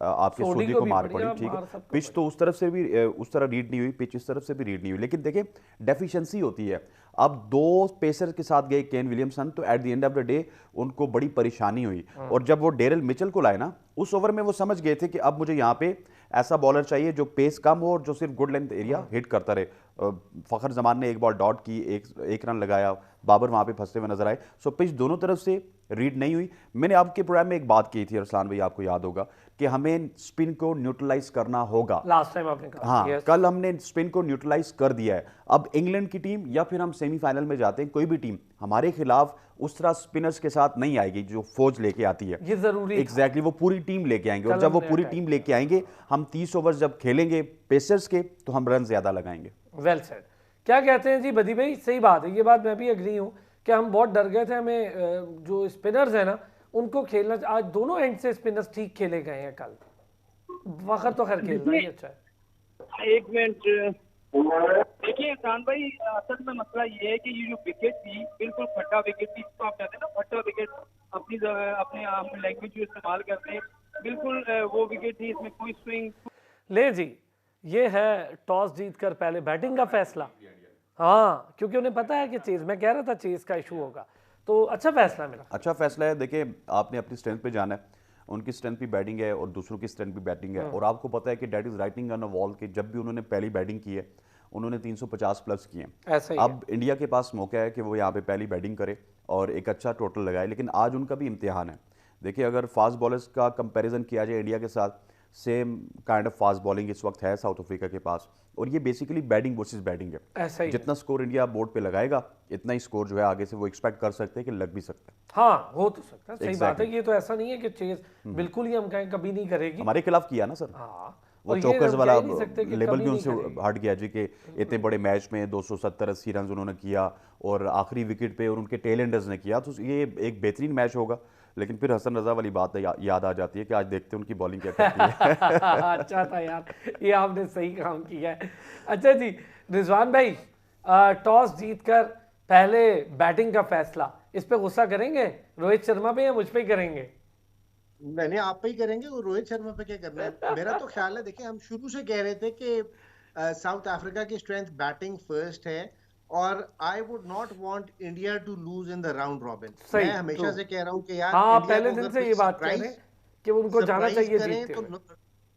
आपके सोडी को मार पड़ी, ठीक है। पिच तो उस तरफ से भी उस तरह रीड नहीं हुई, पिच इस तरफ से भी रीड नहीं हुई, लेकिन देखिए डेफिशिएंसी होती है। अब 2 पेसर के साथ गए केन विलियमसन, तो at the end of the day उनको बड़ी परेशानी हुई। और जब वो डेरिल मिचेल को लाए ना, उस ओवर में वो समझ गए थे कि अब मुझे यहाँ पे ऐसा बॉलर चाहिए जो पेस कम हो और जो सिर्फ गुड लेंथ एरिया हिट करता रहे। फखर जमान ने एक बॉल डॉट की, एक रन लगाया, बाबर वहां पे फंसते हुए नजर आए। सो पिच दोनों तरफ से रीड नहीं हुई। मैंने आपके प्रोग्राम में एक बात की थी अरसलान भाई, आपको याद होगा कि हमें स्पिन को न्यूट्रलाइज करना होगा। लास्ट टाइम आपने कहा, हाँ, yes. कल हमने स्पिन को न्यूट्रलाइज कर दिया है। अब इंग्लैंड की टीम या फिर हम सेमीफाइनल में जाते हैं, कोई भी टीम हमारे खिलाफ उस तरह स्पिनर्स के साथ नहीं आएगी जो फौज लेके आती है। ये जरूरी एग्जैक्टली वो पूरी टीम लेके आएंगे, और जब वो पूरी टीम लेके आएंगे, हम 30 ओवर जब खेलेंगे पेसर्स के, तो हम रन ज्यादा लगाएंगे। Well said. क्या कहते हैं जी बदी भाई? सही बात है, ये बात मैं भी एग्री हूँ कि हम बहुत डर गए थे। हमें जो स्पिनर्स है ना उनको खेलना, आज दोनों एंड से स्पिनर्स ठीक खेले गए हैं कल। वक्त तो खैर खेलना ही अच्छा है। एक मिनट, देखिए इमरान भाई, असल में मसला ये है कि ये जो विकेट थी बिल्कुल फटा विकेट थी, इसको आप कहते हैं ना फटा विकेट, अपने आप लैंग्वेज जो इस्तेमाल करते हैं, बिल्कुल वो विकेट थी, इसमें कोई स्विंग। ले जी, ये है टॉस जीतकर पहले बैटिंग का फैसला। हाँ, क्योंकि उन्हें पता है कि चेज, मैं कह रहा था चेज का इशू होगा, तो अच्छा फैसला मेरा। अच्छा फैसला है। देखिए आपने अपनी स्ट्रेंथ पे जाना है, उनकी स्ट्रेंथ भी बैटिंग है और दूसरों की स्ट्रेंथ भी बैटिंग है। और आपको पता है कि that is writing on a wall कि जब भी उन्होंने पहली बैटिंग की है उन्होंने 350 प्लस किए। अब इंडिया के पास मौका है कि वो यहाँ पे पहली बैटिंग करे और एक अच्छा टोटल लगाए, लेकिन आज उनका भी इम्तिहान है। देखिए अगर फास्ट बॉलर्स का कंपैरिजन किया जाए इंडिया के साथ, same kind of fast bowling इस वक्त है साउथ अफ्रीका के पास, और ये बेसिकली बैटिंग वर्सेस बैटिंग है। जितना स्कोर इंडिया बोर्ड पे लगाएगा इतना ही स्कोर जो है आगे से वो एक्सपेक्ट कर सकते हैं कि लग भी सकता है। हाँ, हो तो सकता है, सही बात है। ये तो ऐसा नहीं है कि चेज बिल्कुल ही हम कहें कभी नहीं करेगी। हमारे खिलाफ किया ना सर, हाँ, वो चौकर्स वाला लेवल भी उनसे हट गया जी, कि इतने बड़े मैच में 270-80 रन उन्होंने किया और आखिरी विकेट पे और उनके टेल एंडर्स ने किया, तो ये एक बेहतरीन मैच होगा। लेकिन फिर हसन रजा वाली बात याद आ जाती है कि आज देखते हैं उनकी बॉलिंग क्या करती है। अच्छा था यार, ये आपने सही काम किया है। अच्छा जी रिजवान भाई, टॉस जीतकर पहले बैटिंग का फैसला, इस पे गुस्सा करेंगे रोहित शर्मा पे या मुझ पे करेंगे? नहीं, आप पे ही करेंगे, और रोहित शर्मा पे क्या करना है। मेरा तो ख्याल है, देखिए हम शुरू से कह रहे थे कि साउथ अफ्रीका की स्ट्रेंथ बैटिंग फर्स्ट है, और I would not want India to lose in the round robin. मैं हमेशा से कह रहा हूं कि यार हाँ, पहले दिन से ये बात कह रहे हैं कि उनको जाना चाहिए जीतते हुए।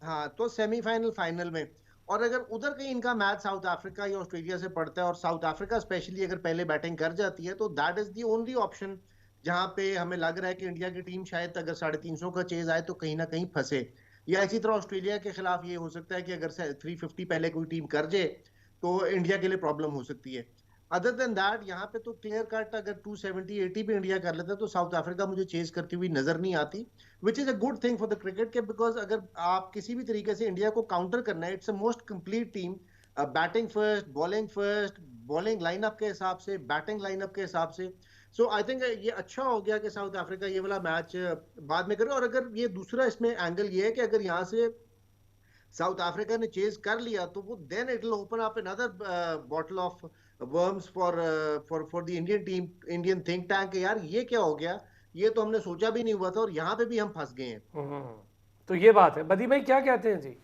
हाँ, तो सेमीफाइनल फाइनल में, और अगर उधर कहीं इनका मैच साउथ अफ्रीका या ऑस्ट्रेलिया से पड़ता है और साउथ अफ्रीका स्पेशली अगर पहले बैटिंग कर जाती है, तो that is the only option जहां पे हमें लग रहा है कि इंडिया की टीम शायद अगर 350 का चेज आए तो कहीं ना कहीं फंसे। या इसी तरह ऑस्ट्रेलिया के खिलाफ ये हो सकता है कि अगर 350 पहले कोई टीम कर जाए तो इंडिया के लिए प्रॉब्लम हो सकती है। अदर देन दैट यहाँ पे तो क्लियर कट अगर 270-80 पे इंडिया कर लेता है तो साउथ अफ्रीका मुझे चेज करती हुई नजर नहीं आती, which is a good thing for the cricket के, बिकॉज अगर आप किसी भी तरीके से इंडिया को काउंटर करना है, it's a most complete team, batting first, bowling lineup के हिसाब से, बैटिंग लाइनअप के हिसाब से। सो आई थिंक ये अच्छा हो गया कि साउथ अफ्रीका ये वाला मैच बाद में करे। और अगर ये दूसरा इसमें एंगल ये है कि अगर यहाँ से साउथ अफ्रीका ने चेज कर लिया तो वो then it will open up another bottle of worms for the Indian team, Indian think tank. यार ये क्या हो गया, ये तो हमने सोचा भी नहीं हुआ था और यहाँ पे भी हम फंस गए हैं। तो ये बात है। बदी भाई क्या कहते हैं जी?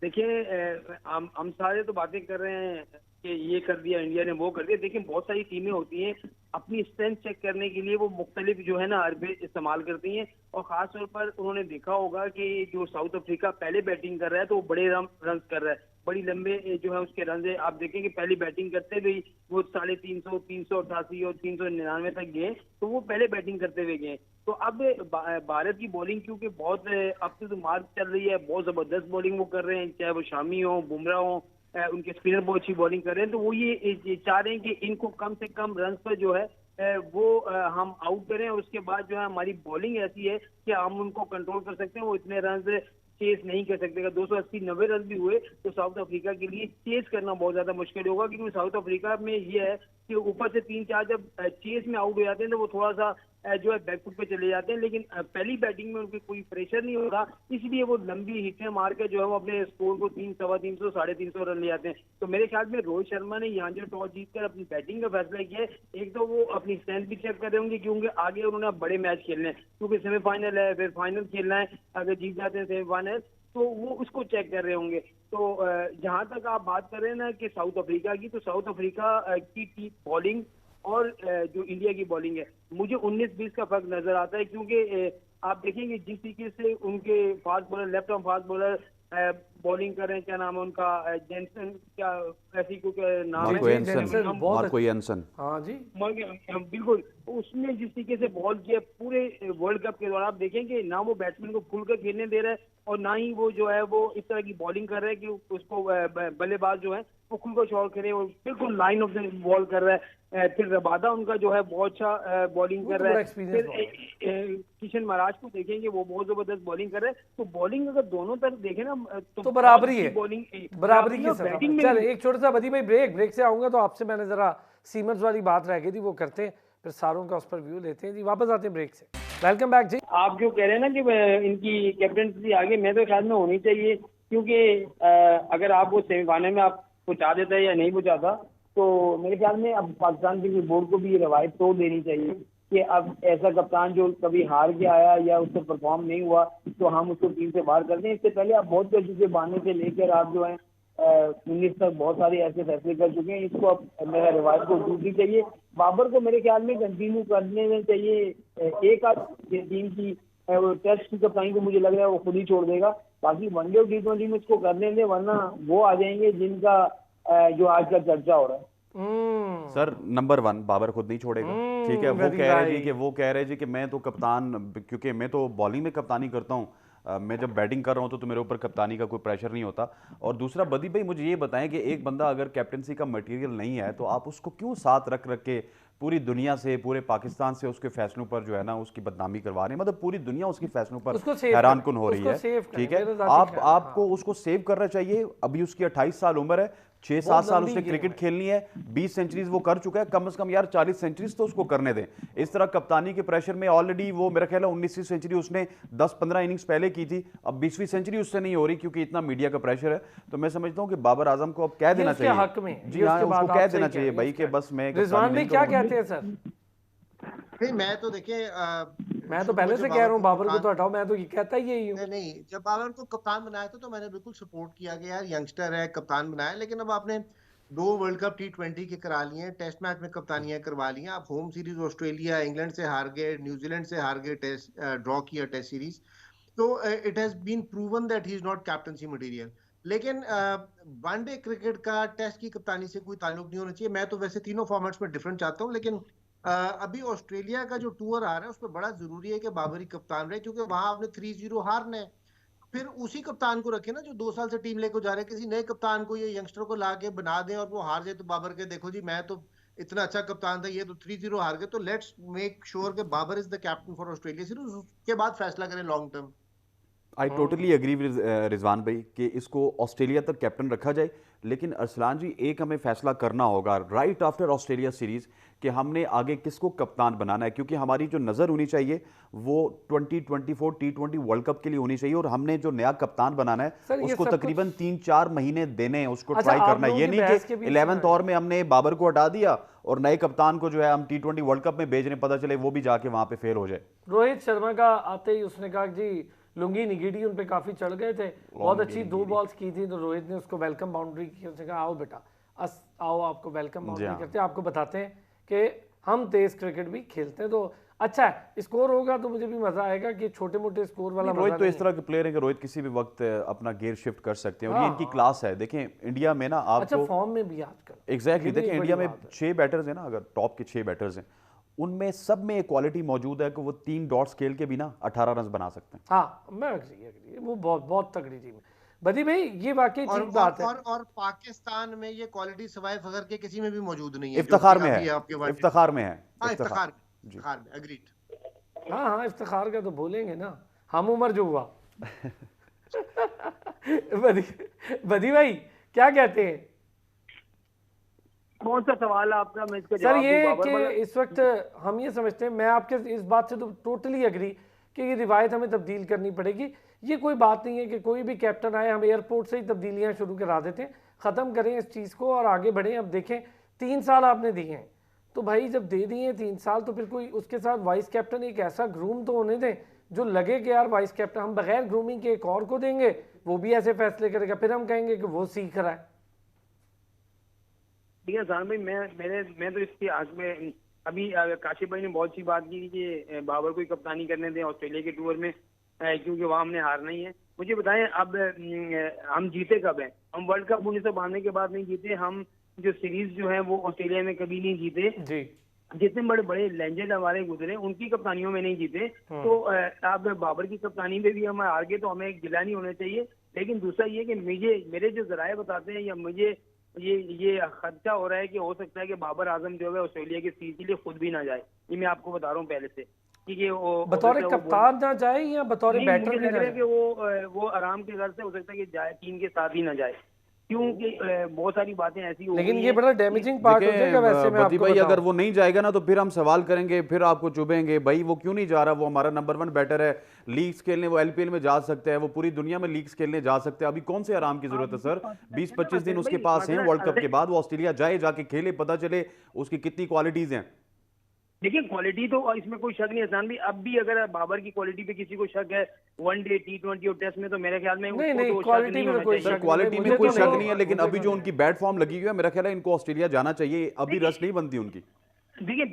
देखिए हम सारे तो बातें कर रहे हैं कि ये कर दिया इंडिया ने, वो कर दिया। देखिए बहुत सारी टीमें होती हैं, अपनी स्ट्रेंथ चेक करने के लिए वो मुख्तलिफ जो है ना हरबे इस्तेमाल करती हैं, और खासतौर पर उन्होंने देखा होगा कि जो साउथ अफ्रीका पहले बैटिंग कर रहा है तो वो बड़े रन कर रहा है, बड़ी लंबे जो है उसके रन है। आप देखेंगे पहली बैटिंग करते हुए वो 350, 388 और 399 तक गए, तो वो पहले बैटिंग करते हुए गए। तो अब भारत की बॉलिंग क्योंकि बहुत अब तो मार्क चल रही है, बहुत जबरदस्त बॉलिंग वो कर रहे हैं, चाहे वो शामी हो, बुमराह हो, उनके स्पिनर बहुत अच्छी बॉलिंग कर रहे हैं। तो वो ये चाह रहे हैं कि इनको कम से कम रन पर जो है वो हम आउट करें, और उसके बाद जो है हमारी बॉलिंग ऐसी है कि हम उनको कंट्रोल कर सकते हैं। वो इतने रन चेस नहीं कर सकते। अगर 280-90 रन भी हुए तो साउथ अफ्रीका के लिए चेस करना बहुत ज्यादा मुश्किल होगा, क्योंकि साउथ अफ्रीका में ये है कि ऊपर से 3-4 जब चेस में आउट हो जाते हैं तो वो थोड़ा सा जो है बैकफुट पे चले जाते हैं, लेकिन पहली बैटिंग में उनके कोई प्रेशर नहीं होता, इसलिए वो लंबी हिटें मार के जो है वो अपने स्कोर को 300, 350, 350 रन ले जाते हैं। तो मेरे ख्याल में रोहित शर्मा ने यहाँ जो टॉस जीतकर अपनी बैटिंग का फैसला किया है, एक तो वो अपनी स्ट्रेंथ भी चेक कर रहे होंगे क्योंकि आगे उन्होंने बड़े मैच खेलने हैं, क्योंकि सेमीफाइनल है, फिर फाइनल खेलना है। अगर जीत जाते हैं सेमीफाइनल तो वो उसको चेक कर रहे होंगे। तो जहां तक आप बात कर रहे हैं ना कि साउथ अफ्रीका की, तो साउथ अफ्रीका की बॉलिंग और जो इंडिया की बॉलिंग है, मुझे 19-20 का फर्क नजर आता है, क्योंकि आप देखेंगे जिस तरीके से उनके fast bowler, left arm fast bowler bowling कर रहे हैं, क्या नाम है उनका, जेंसन, क्या ऐसी कोई नाम है, मार्को एंसन। हाँ जी, बिल्कुल। उसने जिस तरीके से बॉल किया पूरे वर्ल्ड कप के दौरान, आप देखेंगे ना वो बैट्समैन को खुलकर खेलने दे रहा है, और ना ही वो जो है वो इस तरह की बॉलिंग कर रहा है कि उसको बल्लेबाज जो है वो खुलकर शॉट करे, और बिल्कुल लाइन ऑफ द बॉल कर रहा है। फिर रबादा उनका जो है बहुत अच्छा बॉलिंग कर रहा है। फिर किशन महाराज को देखेंगे, वो बहुत जबरदस्त बॉलिंग कर रहे हैं। तो बॉलिंग अगर दोनों तरफ देखें ना तो बराबरी है, बॉलिंग बराबरी की बैटिंग में। चल एक छोटा सा बदी भाई ब्रेक से आऊंगा, तो आपसे मैंने जरा सीमर्स वाली बात रह गई थी, वो करते हैं, फिर सारों का उस पर व्यू लेते हैं जी। वापस आते हैं ब्रेक से। वेलकम बैक जी। आप जो कह रहे हैं ना कि इनकी कैप्टनसी आगे, मैं तो ख्याल में होनी चाहिए, क्योंकि अगर आप वो सेमीफाइनल में आप पहुंचा देता है या नहीं पहुंचाता, तो मेरे ख्याल में अब पाकिस्तान क्रिकेट बोर्ड को भी ये रवायत तोड़ देनी चाहिए कि अब ऐसा कप्तान जो कभी हार के आया या उससे परफॉर्म नहीं हुआ तो हम उसको टीम से बाहर कर दें। इससे पहले आप बहुत तरीके बहाने से लेकर आप जो है 19 तक बहुत सारे ऐसे फैसले कर चुके हैं। इसको अब मेरा रिवाज को टूटनी चाहिए। बाबर को मेरे ख्याल में कंटिन्यू करने में चाहिए। एक आध टीम की टेस्ट की कप्तानी को मुझे लग रहा है वो खुद ही छोड़ देगा, बाकी वनडे और T20 में इसको करने दें, वरना वो आ जाएंगे जिनका जो आज का चर्चा हो रहा है। सर नंबर 1 बाबर खुद नहीं छोड़ेगा, ठीक है। वो कह रहे जी कि मैं तो कप्तान, क्योंकि मैं तो बॉलिंग में कप्तानी करता हूँ, मैं जब बैटिंग कर रहा हूँ तो मेरे ऊपर कप्तानी का कोई प्रेशर नहीं होता। और दूसरा बदी भाई मुझे ये बताएं कि एक बंदा अगर कैप्टनसी का मटेरियल नहीं है तो आप उसको क्यों साथ रख के पूरी दुनिया से, पूरे पाकिस्तान से उसके फैसलों पर जो है ना उसकी बदनामी करवा रहे हैं। मतलब पूरी दुनिया उसके फैसलों पर हैरान कुन हो रही है, ठीक है। आपको उसको सेव करना चाहिए। अभी उसकी 28 साल उम्र है, 6-7 साल उसने क्रिकेट खेलनी है, 20 सेंचुरीज वो कर चुका है, कम से कम यार 40 सेंचुरीज तो उसको करने दें। इस तरह कप्तानी के प्रेशर में ऑलरेडी वो मेरा ख्याल है 19वीं सेंचुरी उसने 10-15 इनिंग्स पहले की थी, अब 20वीं सेंचुरी उससे नहीं हो रही क्योंकि इतना मीडिया का प्रेशर है। तो मैं समझता हूं कि बाबर आजम को अब कह देना चाहिए, हक में जी हाँ, उसको कह देना चाहिए भाई कि बस मैं रिजवान भाई क्या कहते हैं सर? नहीं, मैं तो देखिए मैं तो पहले से कह रहा हूँ बाबर को तो हटाओ, मैं तो ये कहता ही यही हूँ। नहीं, जब बाबर को कप्तान बनाया था तो मैंने बिल्कुल सपोर्ट किया कि यार यंगस्टर है, कप्तान बनाया। लेकिन अब आपने 2 वर्ल्ड कप T20 के करा लिए हैं, टेस्ट मैच में कप्तानियां करवा ली हैं, आप होम सीरीज ऑस्ट्रेलिया, इंग्लैंड से हार गए, न्यूजीलैंड से हार गए, टेस्ट ड्रॉ किया टेस्ट सीरीज। तो it has been proven that he is not captaincy material. लेकिन वनडे क्रिकेट का टेस्ट की कप्तानी से कोई ताल्लुक नहीं होना चाहिए। मैं तो वैसे तीनों फॉर्मेट्स में डिफरेंट चाहता हूँ, लेकिन अभी ऑस्ट्रेलिया का जो टूर आ रहा है उस पर बड़ा जरूरी है कि बाबरी कप्तान रहे, क्योंकि वहां आपने 3-0 हारना है। फिर उसी कप्तान को रखे ना जो 2 साल से टीम लेकर जा रहे हैं, किसी नए कप्तान को, ये यंगस्टर को ला के बना दें और वो हार जाए तो बाबर के देखो जी मैं तो इतना अच्छा कप्तान था, ये तो 3-0 हार गए। तो लेट्स मेक श्योर कि Babar is the captain for Australia series, उसके बाद फैसला करें long term. I totally agree with Rizwan भाई कि इसको ऑस्ट्रेलिया तक कैप्टन रखा जाए। लेकिन अरसलान जी एक हमें फैसला करना होगा राइट आफ्टर ऑस्ट्रेलिया सीरीज कि हमने आगे किसको कप्तान बनाना है, क्योंकि हमारी जो नज़र होनी चाहिए वो 2024 T20 वर्ल्ड कप के लिए होनी चाहिए। और हमने जो नया कप्तान बनाना है उसको तकरीबन 3-4 महीने देने हैं, उसको ट्राई करना है। ये नहीं कि 11th ओवर में हमने बाबर को हटा दिया और नए कप्तान को जो है हम T20 वर्ल्ड कप में भेज रहे, पता चले वो भी जाके वहां पे फेल हो जाए। रोहित शर्मा का आते ही उसने कहा जी लुंगी निगीडी उन पे काफी चढ़ गए थे, बहुत अच्छी 2 बॉल्स की थी, तो रोहित ने उसको वेलकम बाउंड्री की, उसने कहा आओ बेटा आओ आपको वेलकम बाउंड्री करते हैं, आपको बताते हैं कि हम तेज क्रिकेट भी खेलते हैं। तो अच्छा स्कोर होगा तो मुझे भी मजा आएगा कि छोटे मोटे स्कोर वाला रोहित मजा तो नहीं इस तरह के प्लेयर है कि रोहित किसी भी वक्त अपना गियर शिफ्ट कर सकते हैं और ये इनकी क्लास है। देखें इंडिया में ना अच्छा आपको फॉर्म में भी आजकल एग्जैक्टली देखें इंडिया में 6 बैटर्स हैं ना, अगर टॉप के 6 बैटर्स हैं उनमें सब में एक क्वालिटी मौजूद है कि वो 3 डॉट्स खेल के भी ना 18 रन बना सकते हैं। हाँ मैं एग्री वो बहुत बहुत तगड़ी टीम है। बदी भाई ये वाकई ठीक बात है। और पाकिस्तान में ये क्वालिटी सवाए फखर के किसी में भी मौजूद नहीं है। इफ्तिखार में है, आपके इफ्तिखार में है, इफ्तिखार में एग्रीड। हाँ हाँ इफ्तिखार का तो बोलेंगे ना, हम उम्र जो हुआ। बदी भाई क्या कहते हैं? कौन सा सवाल है आपका? मैं इसका सर जवाब ये दूं, बाबर कि इस वक्त हम ये समझते हैं, मैं आपके इस बात से तो टोटली एग्री कि ये रिवायत हमें तब्दील करनी पड़ेगी। ये कोई बात नहीं है कि कोई भी कैप्टन आए हम एयरपोर्ट से ही तब्दीलियां शुरू करा देते हैं, ख़त्म करें इस चीज़ को और आगे बढ़ें। अब देखें 3 साल आपने दिए हैं तो भाई जब दे दिए हैं 3 साल तो फिर कोई उसके साथ वाइस कैप्टन एक ऐसा ग्रूम तो होने दें जो लगे कि यार वाइस कैप्टन, हम बगैर ग्रूमिंग के एक और को देंगे वो भी ऐसे फैसले करेगा, फिर हम कहेंगे कि वो सीख रहा है। ठीक है जान भाई, मैं तो इसकी आग में अभी काशिफ भाई ने बहुत सी बात की कि बाबर को कप्तानी करने दें ऑस्ट्रेलिया के टूर में, क्योंकि वहाँ हमने हारना ही है। मुझे बताएं अब हम जीते कब हैं? हम वर्ल्ड कप 1992 के बाद नहीं जीते, हम जो सीरीज जो है वो ऑस्ट्रेलिया में कभी नहीं जीते जी। जितने बड़े बड़े लेजेंड हमारे गुजरे उनकी कप्तानियों में नहीं जीते। तो अब बाबर की कप्तानी में भी हम हार गए तो हमें गिला नहीं होना चाहिए। लेकिन दूसरा ये कि मेरे जो जराए बताते हैं या मुझे ये खदशा हो रहा है कि हो सकता है कि बाबर आजम जो है ऑस्ट्रेलिया की सीरीज के लिए खुद भी ना जाए। ये मैं आपको बता रहा हूँ पहले से, क्योंकि बतौर कप्तान ना जाए या बतौर बैटर भी लग ना रहा है जाए। कि वो आराम के घर से हो सकता है कि जाए, टीम के साथ ही ना जाए, क्योंकि बहुत सारी बातें ऐसी हो लेकिन गई ये हैं। बड़ा डैमेजिंग पार्ट हो जाएगा वैसे मैं बदी आपको भाई, बताऊं। अगर वो नहीं जाएगा ना तो फिर हम सवाल करेंगे, फिर आपको चुभेंगे भाई वो क्यों नहीं जा रहा, वो हमारा नंबर 1 बैटर है, लीग्स खेलने वो एलपीएल में जा सकता है, वो पूरी दुनिया में लीग्स खेलने जा सकते हैं। अभी कौन से आराम की जरूरत है सर? 20-25 दिन उसके पास हैं वर्ल्ड कप के बाद, वो ऑस्ट्रेलिया जाए, जाके खेले, पता चले उसकी कितनी क्वालिटीज हैं। देखिए क्वालिटी तो इसमें कोई शक नहीं है। भी अब भी अगर बाबर की क्वालिटी पे किसी को शक है वनडे T20 और टेस्ट में, तो मेरे ख्याल में नहीं क्वालिटी में कोई शक क्वालिटी में कोई शक नहीं है, लेकिन मुझे अभी जो उनकी बैट फॉर्म लगी हुई है मेरा ख्याल है इनको ऑस्ट्रेलिया जाना चाहिए, अभी रस नहीं बनती उनकी। देखिए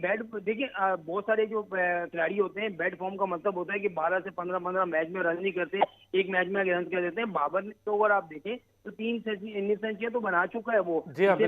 बहुत सारे जो खिलाड़ी होते हैं बैट फॉर्म का मतलब होता है कि 12 से 15 मैच में रन नहीं करते, एक मैच में रन कर देते हैं। बाबर ने तो अगर आप देखें तो 3 सेंचुरी तो बना चुका है वो। पीछे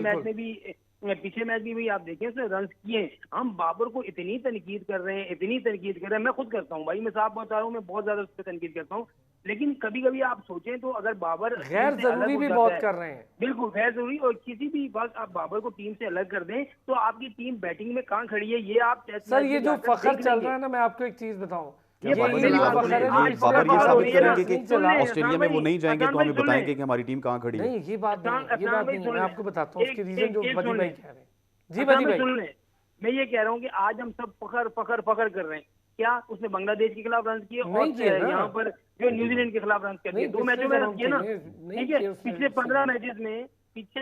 मैच में भी आप देखें उसने रन किए। हम बाबर को इतनी तनकीद कर रहे हैं, मैं खुद करता हूँ भाई, मैं साफ बता रहा हूँ, मैं बहुत ज्यादा उस पर तनकीद करता हूँ। लेकिन कभी कभी आप सोचें तो अगर बाबर गैर जरूरी भी बहुत कर रहे हैं, बिल्कुल गैर जरूरी, और किसी भी वक्त आप बाबर को टीम से अलग कर दें तो आपकी टीम बैटिंग में कहाँ खड़ी है ये आप सर ये जो फखर चल रहा है ना, मैं आपको एक चीज बताऊं, बाबर ये साबित करेंगे कि ऑस्ट्रेलिया में वो नहीं जाएंगे तो हमें बताएंगे कि हमारी टीम कहाँ खड़ी है। नहीं ये बात नहीं है, मैं आपको बताता हूँ उसके रीजन जो बदी भाई कह रहे हैं। जी बदी भाई, मैं ये कह रहा हूँ कि आज हम सब फखर कर रहे हैं। क्या उसने बांग्लादेश के खिलाफ रन किए और यहाँ पर जो न्यूजीलैंड के खिलाफ रन कर दिए, 2 मैचों में रन किए ना। ठीक है, पिछले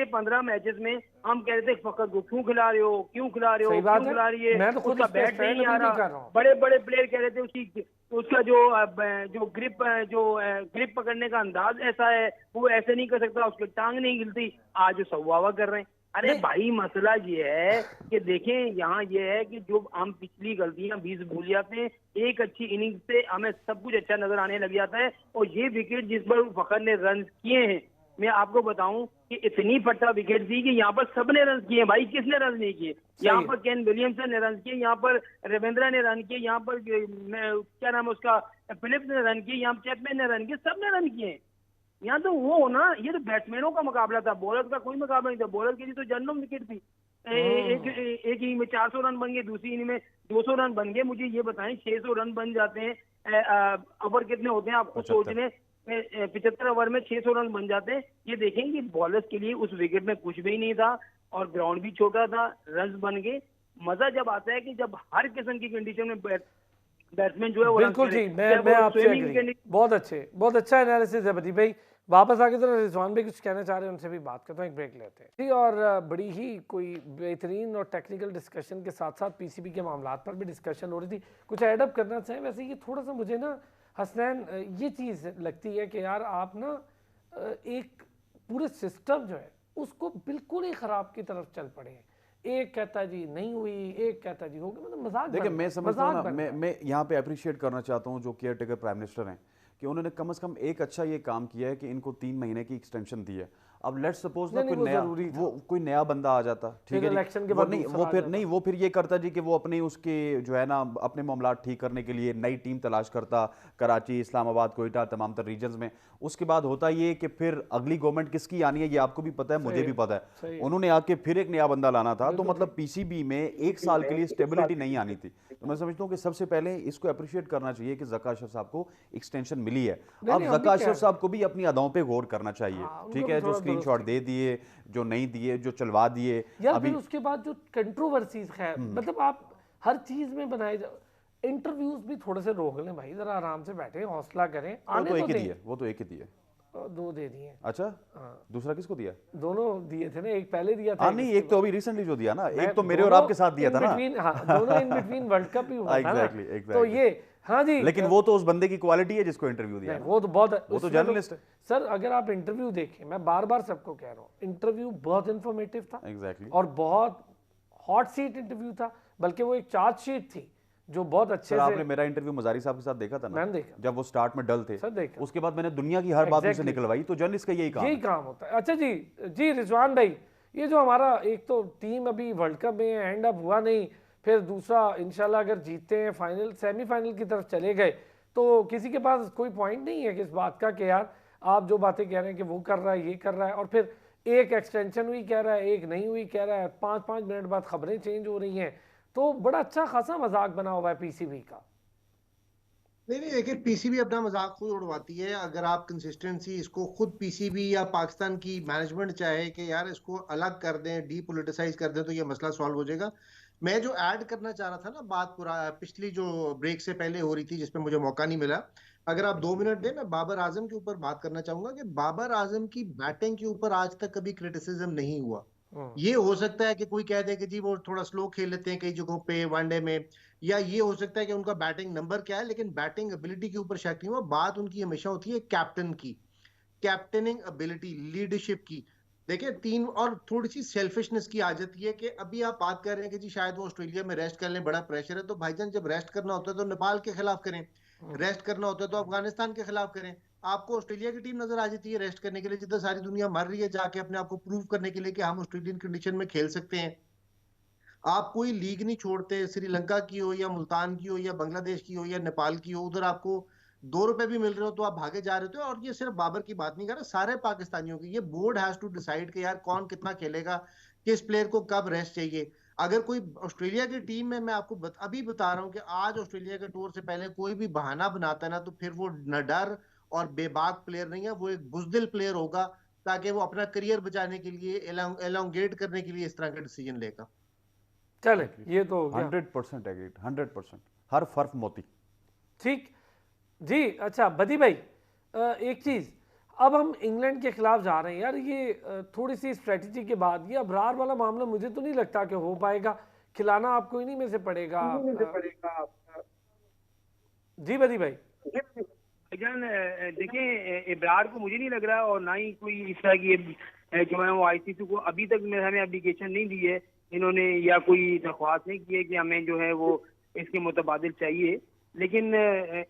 15 मैचेस में हम कह रहे थे फखर को क्यों खिला रहे हो, क्यों खिला रही है, उसका बैट नहीं आ रहा। बड़े बड़े प्लेयर कह रहे थे उसका जो ग्रिप पकड़ने का अंदाज ऐसा है, वो ऐसे नहीं कर सकता, उसकी टांग नहीं हिलती। आज सवावा कर रहे हैं। अरे भाई मसला ये है कि देखें यहाँ ये है कि जो हम पिछली गलतियां 20 भूल जाते हैं, एक अच्छी इनिंग्स से हमें सब कुछ अच्छा नजर आने लग जाता है। और ये विकेट जिस पर फखर ने रन किए हैं, मैं आपको बताऊं कि इतनी फट्टा विकेट थी कि यहाँ पर सबने रन किए भाई, किसने रन नहीं किए? यहाँ पर केन विलियमसन ने रन किए, यहाँ पर रविंद्रा ने रन किए, यहाँ पर क्या नाम उसका फिलिप्स ने रन किए, यहाँ चैपमैन ने रन किए, सबने रन किए। यहाँ तो वो ना, ये तो बैट्समैनों का मुकाबला था, बॉलर का कोई मुकाबला नहीं था। बॉलर के लिए तो जन्म विकेट थी। एक इनिंग में 400 रन बन गए, दूसरी इनिंग में 200 रन बन गए। मुझे ये बताएं 600 रन बन जाते हैं, ओवर कितने होते हैं आप खुद सोच लें। 75 ओवर में 600 रन बन जाते हैं। ये देखें कि बॉलर्स के लिए उस विकेट में कुछ भी नहीं था और ग्राउंड भी छोटा था, रन बन गए। मजा जब आता है कि जब हर किस्म की कंडीशन में बैट्समैन जो है वो बिल्कुल जी, मैं आपसे एग्री। बहुत अच्छा एनालिसिस है बदी भाई। वापस आके जरा रिजवान भाई कुछ कहना चाह रहे हैं, उनसे भी बात करता हूँ, एक ब्रेक लेते हैं जी। और बड़ी ही कोई बेहतरीन और टेक्निकल डिस्कशन के साथ साथ पीसीबी के मामलात पर भी डिस्कशन हो रही थी। कुछ एडअप करना चाहें? वैसे ये थोड़ा सा मुझे ना हसनैन ये चीज़ लगती है कि यार आप ना एक पूरे सिस्टम जो है उसको बिल्कुल ही ख़राब की तरफ चल पड़े हैं। एक कहता है जी नहीं हुई, एक कहता है जी हो गई, मतलब मजाक देखिए बन मैं रहा है, समझता हूँ मजाक ना, बन रहा है। मैं यहाँ पे अप्रिशिएट करना चाहता हूँ जो केयर टेकर प्राइम मिनिस्टर हैं कि उन्होंने कम से कम एक अच्छा ये काम किया है कि इनको 3 महीने की एक्सटेंशन दी है। अब लेट्स सपोज ना नहीं, कोई वो नया, जरूरी था। वो कोई नया बंदा आ जाता, ठीक फिर है जी, इलेक्शन के वो बाद नहीं, दूसरा वो आ फिर जाता। नहीं, वो फिर ये करता जी कि वो अपनी उसके जो है ना अपने मामलात ठीक करने के लिए नई टीम तलाश करता, कराची, इस्लामाबाद, कोयटा, तमाम तर रीजन्स में। उसके बाद होता ये कि फिर अगली गवर्नमेंट किसकी आनी है ये आपको भी पता है, मुझे भी पता सही है। है। उन्होंने आके फिर एक नया बंदा लाना था, तो मतलब पीसीबी में 1 साल के लिए स्टेबिलिटी नहीं आनी थी। तो मैं समझता हूँ कि सबसे पहले इसको अप्रिशिएट करना चाहिए कि ज़का अशरफ साहब को एक्सटेंशन मिली है। नहीं, अब नहीं, हम भी ज़का कह अशरफ रहे साहब को भी अपनी अदाओं पे गौर करना चाहिए, हाँ, उनको ठीक भी है, जो थोड़ा स्क्रीनशॉट दे दिए, जो नहीं दिए, जो चलवा दिए। यार, अभी फिर उसके बाद जो कंट्रोवर्सीज है, मतलब आप हर चीज में बनाए इंटरव्यूज भी थोड़े से रोक लें भाई, जरा आराम से बैठे, हौसला करें, वो आने तो तो एक ही दें। दिए, वो तो एक ही दिए। 2 दे दिए। अच्छा, हाँ, दूसरा किसको दिया? दोनों दिए थे ना, एक पहले दिया था, हाँ एक नहीं, इसके एक तो अभी रिसेंटली जो दिया ना, मैं एक तो मेरे और दोनों आपके साथ दिया इन था ना। बिटवीन, हाँ, दोनों इन बिटवीन वर्ल्ड कप ही हुआ था ना। एग्जैक्टली, तो एग्जैक्टली। ये, हाँ जी, लेकिन वो तो उस बंदे की क्वालिटी है जिसको इंटरव्यू दिया नहीं, ना। वो तो बहुत, वो तो उसमें जर्नलिस्ट है। सर अगर आप इंटरव्यू देखें, मैं बार बार सबको कह रहा हूँ, इंटरव्यू बहुत इंफॉर्मेटिव था एग्जैक्टली। और बहुत हॉट सीट इंटरव्यू था, बल्कि वो एक चार्जशीट थी जो बहुत अच्छे सर से। आपने मेरा इंटरव्यू मजारी साहब के साथ देखा था ना? मैंने देखा। जब वो स्टार्ट में डल थे, सर देखा। उसके बाद मैंने दुनिया की हर बात उनसे Exactly. निकलवाई। तो जर्नलिस्ट का यही काम यही है। काम होता है। अच्छा जी, जी रिजवान भाई, ये जो हमारा एक तो टीम अभी वर्ल्ड कप में एंड अप हुआ नहीं, फिर दूसरा इंशाल्लाह अगर जीतते हैं, फाइनल सेमीफाइनल की तरफ चले गए, तो किसी के पास कोई पॉइंट नहीं है कि इस बात का कि यार आप जो बातें कह रहे हैं कि वो कर रहा है, ये कर रहा है, और फिर एक एक्सटेंशन हुई कह रहा है, एक नहीं हुई कह रहा है, 5-5 मिनट बाद खबरें चेंज हो रही हैं, तो बड़ा अच्छा खासा मजाक बना हुआ है पीसीबी का। नहीं नहीं, देखिए पीसीबी अपना मजाक खुद उड़वाती है। अगर आप कंसिस्टेंसी इसको खुद पीसीबी या पाकिस्तान की मैनेजमेंट चाहे कि यार इसको अलग कर दें, डीपोलिटिसाइज कर दें, तो ये मसला सॉल्व हो जाएगा। मैं जो ऐड करना चाह रहा था ना, बात पूरा पिछली जो ब्रेक से पहले हो रही थी जिसमें मुझे मौका नहीं मिला, अगर आप 2 मिनट दें, मैं बाबर आजम के ऊपर बात करना चाहूंगा कि बाबर आजम की बैटिंग के ऊपर आज तक कभी क्रिटिसिज्म नहीं हुआ। ये हो सकता है कि कोई कह दे कि जी वो थोड़ा स्लो खेल लेते हैं कई जगहों पे वनडे में, या ये हो सकता है कि उनका बैटिंग नंबर क्या है, लेकिन बैटिंग एबिलिटी के ऊपर शक नहीं हुआ। बात उनकी हमेशा होती है कैप्टन की, कैप्टनिंग एबिलिटी, लीडरशिप की। देखिए तीन, और थोड़ी सी सेल्फिशनेस की आ जाती है कि अभी आप बात कर रहे हैं कि जी शायद वो ऑस्ट्रेलिया में रेस्ट कर लें, बड़ा प्रेशर है, तो भाईजान जब रेस्ट करना होता है तो नेपाल के खिलाफ करें, रेस्ट करना होता है तो अफगानिस्तान के खिलाफ करें। आपको ऑस्ट्रेलिया की टीम नजर आ जाती है रेस्ट करने के लिए, जितना सारी दुनिया मर रही है जाके अपने आप को प्रूव करने के लिए कि हम ऑस्ट्रेलियन कंडीशन में खेल सकते हैं। आप कोई लीग नहीं छोड़ते, श्रीलंका की हो या मुल्तान की हो या बांग्लादेश की हो या नेपाल की हो, उधर आपको 2 रुपए भी मिल रहे हो तो आप भागे जा रहे हो। और ये सिर्फ बाबर की बात नहीं कर रहा, सारे पाकिस्तानियों की, ये बोर्ड हैज टू डिसाइड कि यार कौन कितना खेलेगा, किस प्लेयर को कब रेस्ट चाहिए। अगर कोई ऑस्ट्रेलिया की टीम में, मैं आपको अभी बता रहा हूँ कि आज ऑस्ट्रेलिया के टूर से पहले कोई भी बहाना बनाता है ना, तो फिर वो न डर और बेबाक प्लेयर नहीं है, वो एक बुजदिल प्लेयर होगा, ताकि वो अपना करियर बचाने के लिए, एलोंगेट करने के लिए इस तरह का डिसीजन लेगा। चले, ये तो हो गया। 100% एग्रीड, 100%। हर फर्क मोती। ठीक जी। अच्छा बदी भाई, एक चीज, अब हम इंग्लैंड के खिलाफ जा रहे हैं यार, ये थोड़ी सी स्ट्रेटजी के बाद ये अबरार वाला मामला मुझे तो नहीं लगता कि हो पाएगा, खिलाना आपको इन्हीं में से पड़ेगा। जी बदी भाई। भाईजान देखिए, इब्रार को मुझे नहीं लग रहा, और ना ही कोई इस तरह की जो है वो आईसीसी को अभी तक मेरे हमें एप्लीकेशन नहीं दी है इन्होंने, या कोई दरख्वास्त नहीं की है कि हमें जो है वो इसके मुतबादिल चाहिए। लेकिन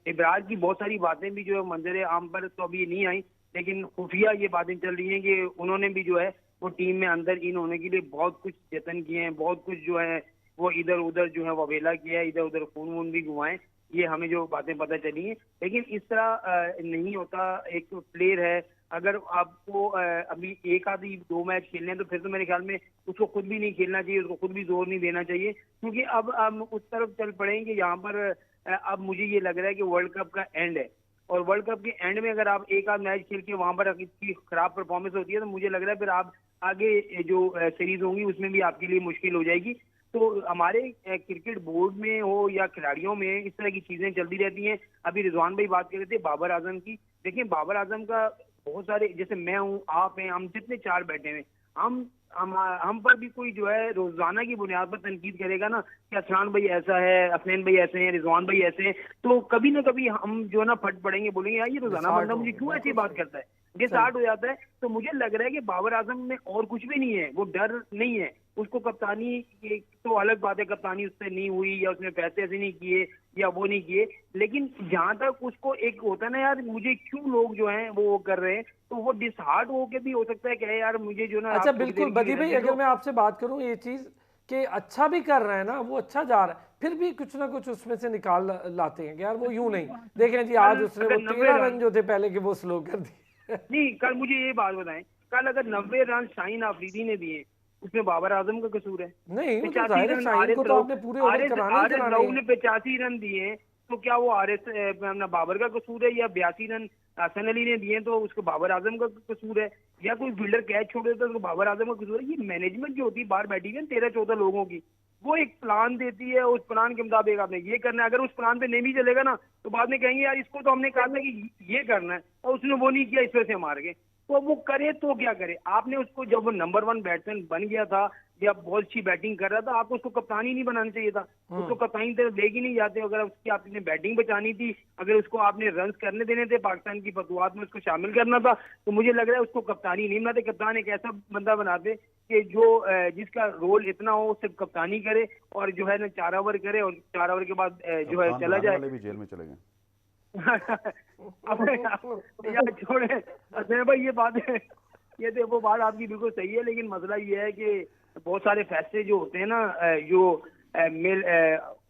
इब्रार की बहुत सारी बातें भी जो है मंजर आम पर तो अभी नहीं आई, लेकिन खुफिया ये बातें चल रही हैं कि उन्होंने भी जो है वो टीम में अंदर इन होने के लिए बहुत कुछ यत्न किए हैं, बहुत कुछ जो है वो इधर उधर जो है ववेला किया है, इधर उधर खून वून भी घुमाए, ये हमें जो बातें पता चली हैं। लेकिन इस तरह नहीं होता। एक प्लेयर है, अगर आपको अभी एक आधी 2 मैच खेलने हैं तो फिर तो मेरे ख्याल में उसको खुद भी नहीं खेलना चाहिए, उसको खुद भी जोर नहीं देना चाहिए, क्योंकि अब हम उस तरफ चल पड़ेंगे यहाँ पर। अब मुझे ये लग रहा है कि वर्ल्ड कप का एंड है, और वर्ल्ड कप के एंड में अगर आप एक आध मैच खेल के वहां पर इतनी खराब परफॉर्मेंस होती है तो मुझे लग रहा है फिर आप आगे जो सीरीज होंगी उसमें भी आपके लिए मुश्किल हो जाएगी। तो हमारे क्रिकेट बोर्ड में हो या खिलाड़ियों में इस तरह की चीजें चलती रहती हैं। अभी रिजवान भाई बात कर रहे थे बाबर आजम की, देखिए बाबर आजम का बहुत सारे, जैसे मैं हूँ, आप हैं, हम जितने 4 बैठे हुए, हम पर भी कोई जो है रोजाना की बुनियाद पर तनकीद करेगा ना कि अफरान भाई ऐसा है, अफनैन भाई ऐसे हैं, रिजवान भाई ऐसे हैं, तो कभी ना कभी हम जो है ना फट पड़ेंगे, बोलेंगे यार ये रोजाना बंदा मुझे क्यों ऐसी बात करता है। डिसहार्ट हो जाता है। तो मुझे लग रहा है कि बाबर आजम में और कुछ भी नहीं है, वो डर नहीं है उसको। कप्तानी तो अलग बात है, कप्तानी उससे नहीं हुई या उसने पैसे ऐसे नहीं किए या वो नहीं किए, लेकिन जहां तक उसको एक होता है ना यार, मुझे क्यों लोग जो हैं वो कर रहे हैं, तो वो डिसहार्ट होके भी हो सकता है कि यार मुझे जो ना। अच्छा बिल्कुल बदी भाई, अगर मैं आपसे बात करूं ये चीज कि अच्छा भी कर रहे हैं ना, वो अच्छा जा रहा है, फिर भी कुछ ना कुछ उसमें से निकाल लाते हैं कि यार वो यूं नहीं। देखें जी आज उसने वो 13 रन जो थे पहले के वो स्लो कर दिए। नहीं, कल मुझे ये बात बताएं, कल अगर 90 रन शाहीन आफरीदी ने दिए, उसमें बाबर आजम का कसूर है? नहीं, वो तो 85 जाहिर है रन शाहीन को तो आपने पूरे ओवर कराने ही कराने हैं। ने 85 रन दिए, तो क्या वो अपना बाबर का कसूर है? या 82 रन हसन अली ने दिए तो उसको बाबर आजम का कसूर है? या कोई फील्डर कैच छोड़ देता है तो बाबर आजम का कसूर है? ये मैनेजमेंट जो होती है बाहर बैठी है 13-14 लोगों की, वो एक प्लान देती है, उस प्लान के मुताबिक आपने ये करना है। अगर उस प्लान पे नहीं भी चलेगा ना, तो बाद में कहेंगे यार इसको तो हमने कहा था कि ये करना है और उसने वो नहीं किया, इस वजह से हम हार गए। तो वो करे तो क्या करे? आपने उसको, जब वो नंबर 1 बैट्समैन बन गया था या बहुत अच्छी बैटिंग कर रहा था, आपको उसको कप्तानी नहीं बनाना चाहिए था। उसको कप्तानी तरफ लेके नहीं जाते। अगर उसकी आपने बैटिंग बचानी थी, अगर उसको आपने रन करने देने थे, पाकिस्तान की फतवात में उसको शामिल करना था, तो मुझे लग रहा है उसको कप्तानी नहीं बनाते। कप्तान एक ऐसा बंदा बनाते कि जो जिसका रोल इतना हो, सिर्फ कप्तानी करे और जो है ना 4 ओवर करे और 4 ओवर के बाद जो है चला जाए। वाले भी जेल में चले गए। अब यार छोड़े अजय भाई, ये बात है, ये तो वो बात आपकी बिल्कुल सही है, लेकिन मसला ये है कि बहुत सारे फैसले जो होते हैं ना, जो मिल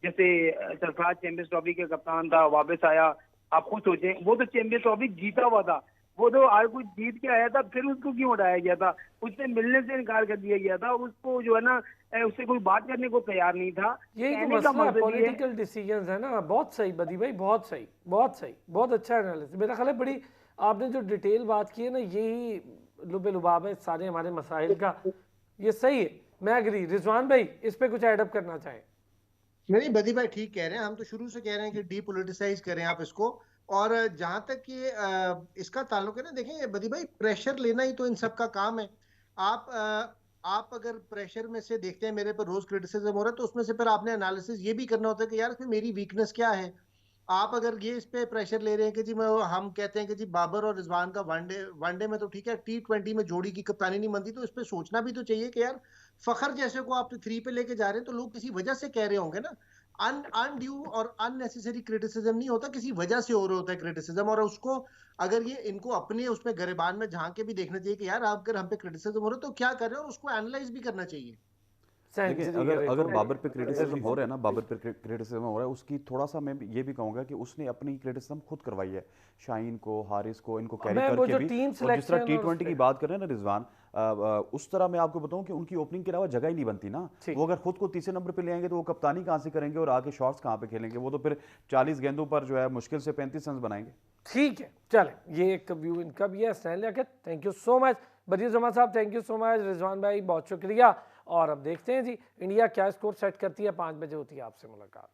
जैसे सरफराज चैंपियंस ट्रॉफी के कप्तान था, वापस आया। आप खुद सोचें, वो तो चैंपियंस ट्रॉफी जीता हुआ था, वो तो हर कुछ जीत के आया था, फिर उसको क्यों हटाया गया था? उससे मिलने से इनकार कर दिया गया था, उसको जो है ना उससे कोई बात करने को तैयार नहीं था। यही तो मसला है, पॉलिटिकल डिसीजंस है ना। बहुत सही बदी भाई, बहुत सही, बहुत सही, बहुत अच्छा एनालिसिस। मेरा ख्याल है बड़ी आपने जो डिटेल बात की है ना, यही लुबे लुबाब है सारे हमारे मसाइल का। ये सही है, मैं एग्री। रिजवान भाई इस पे कुछ एडअप करना चाहें? नहीं, बदी भाई ठीक कह रहे हैं। हम तो शुरू से कह रहे हैं कि डीपोलिटिसाइज करें आप इसको। और जहां तक ये इसका ताल्लुक है ना, देखें बदी भाई, प्रेशर लेना ही तो इन सब का काम है। आप अगर प्रेशर में से देखते हैं मेरे पर रोज क्रिटिसिज्म हो रहा है, तो उसमें से फिर आपने एनालिसिस ये भी करना होता है कि यार इसमें मेरी वीकनेस क्या है। आप अगर ये इस पे प्रेशर ले रहे हैं कि जी हम कहते हैं कि जी बाबर और रिजवान का वनडे में तो ठीक है, T20 में जोड़ी की कप्तानी नहीं बनती, तो इस पे सोचना भी तो चाहिए कि यार फखर जैसे को आप 3 पे लेके जा रहे हैं, तो लोग किसी वजह से कह रहे होंगे ना। अनड्यू और अननेसेसरी क्रिटिसिज्म नहीं होता, किसी वजह से हो रहा होता है क्रिटिसिज्म। और उसको अगर ये इनको अपने उसमें गिरबान में झांक के भी देखना चाहिए कि यार आप अगर हम पे क्रिटिसिज्म हो रहा है तो क्या कर रहे हैं, और उसको एनालाइज भी करना चाहिए। देखिए, अगर बाबर पे क्रिटिसिज्म हो रहा है ना, बाबर पे क्रिटिसिज्म हो रहा है, उसकी थोड़ा सा मैं ये भी कहूंगा कि उसने अपनी क्रिटिसिज्म खुद करवाई है। शाहीन को, हारिस को, इनको कैरी करके भी। और जिस तरह T20 की बात कर रहे हैं ना रिजवान, उस तरह मैं आपको बताऊं कि उनकी ओपनिंग के अलावा जगह ही नहीं बनती ना। वो अगर खुद को तीसरे नंबर पे ले आएंगे तो वो कप्तानी कहाँ से करेंगे और आगे शॉट्स कहाँ पे खेलेंगे? वो तो फिर 40 गेंदों पर जो है मुश्किल से 35 रन बनाएंगे। ठीक है, चलें, ये एक व्यू इनका भी है। Thank you so much. Badir Zaman साहब thank you so much. Rizwan भाई बहुत शुक्रिया। और अब देखते हैं जी इंडिया क्या स्कोर सेट करती है। 5 बजे होती है आपसे मुलाकात।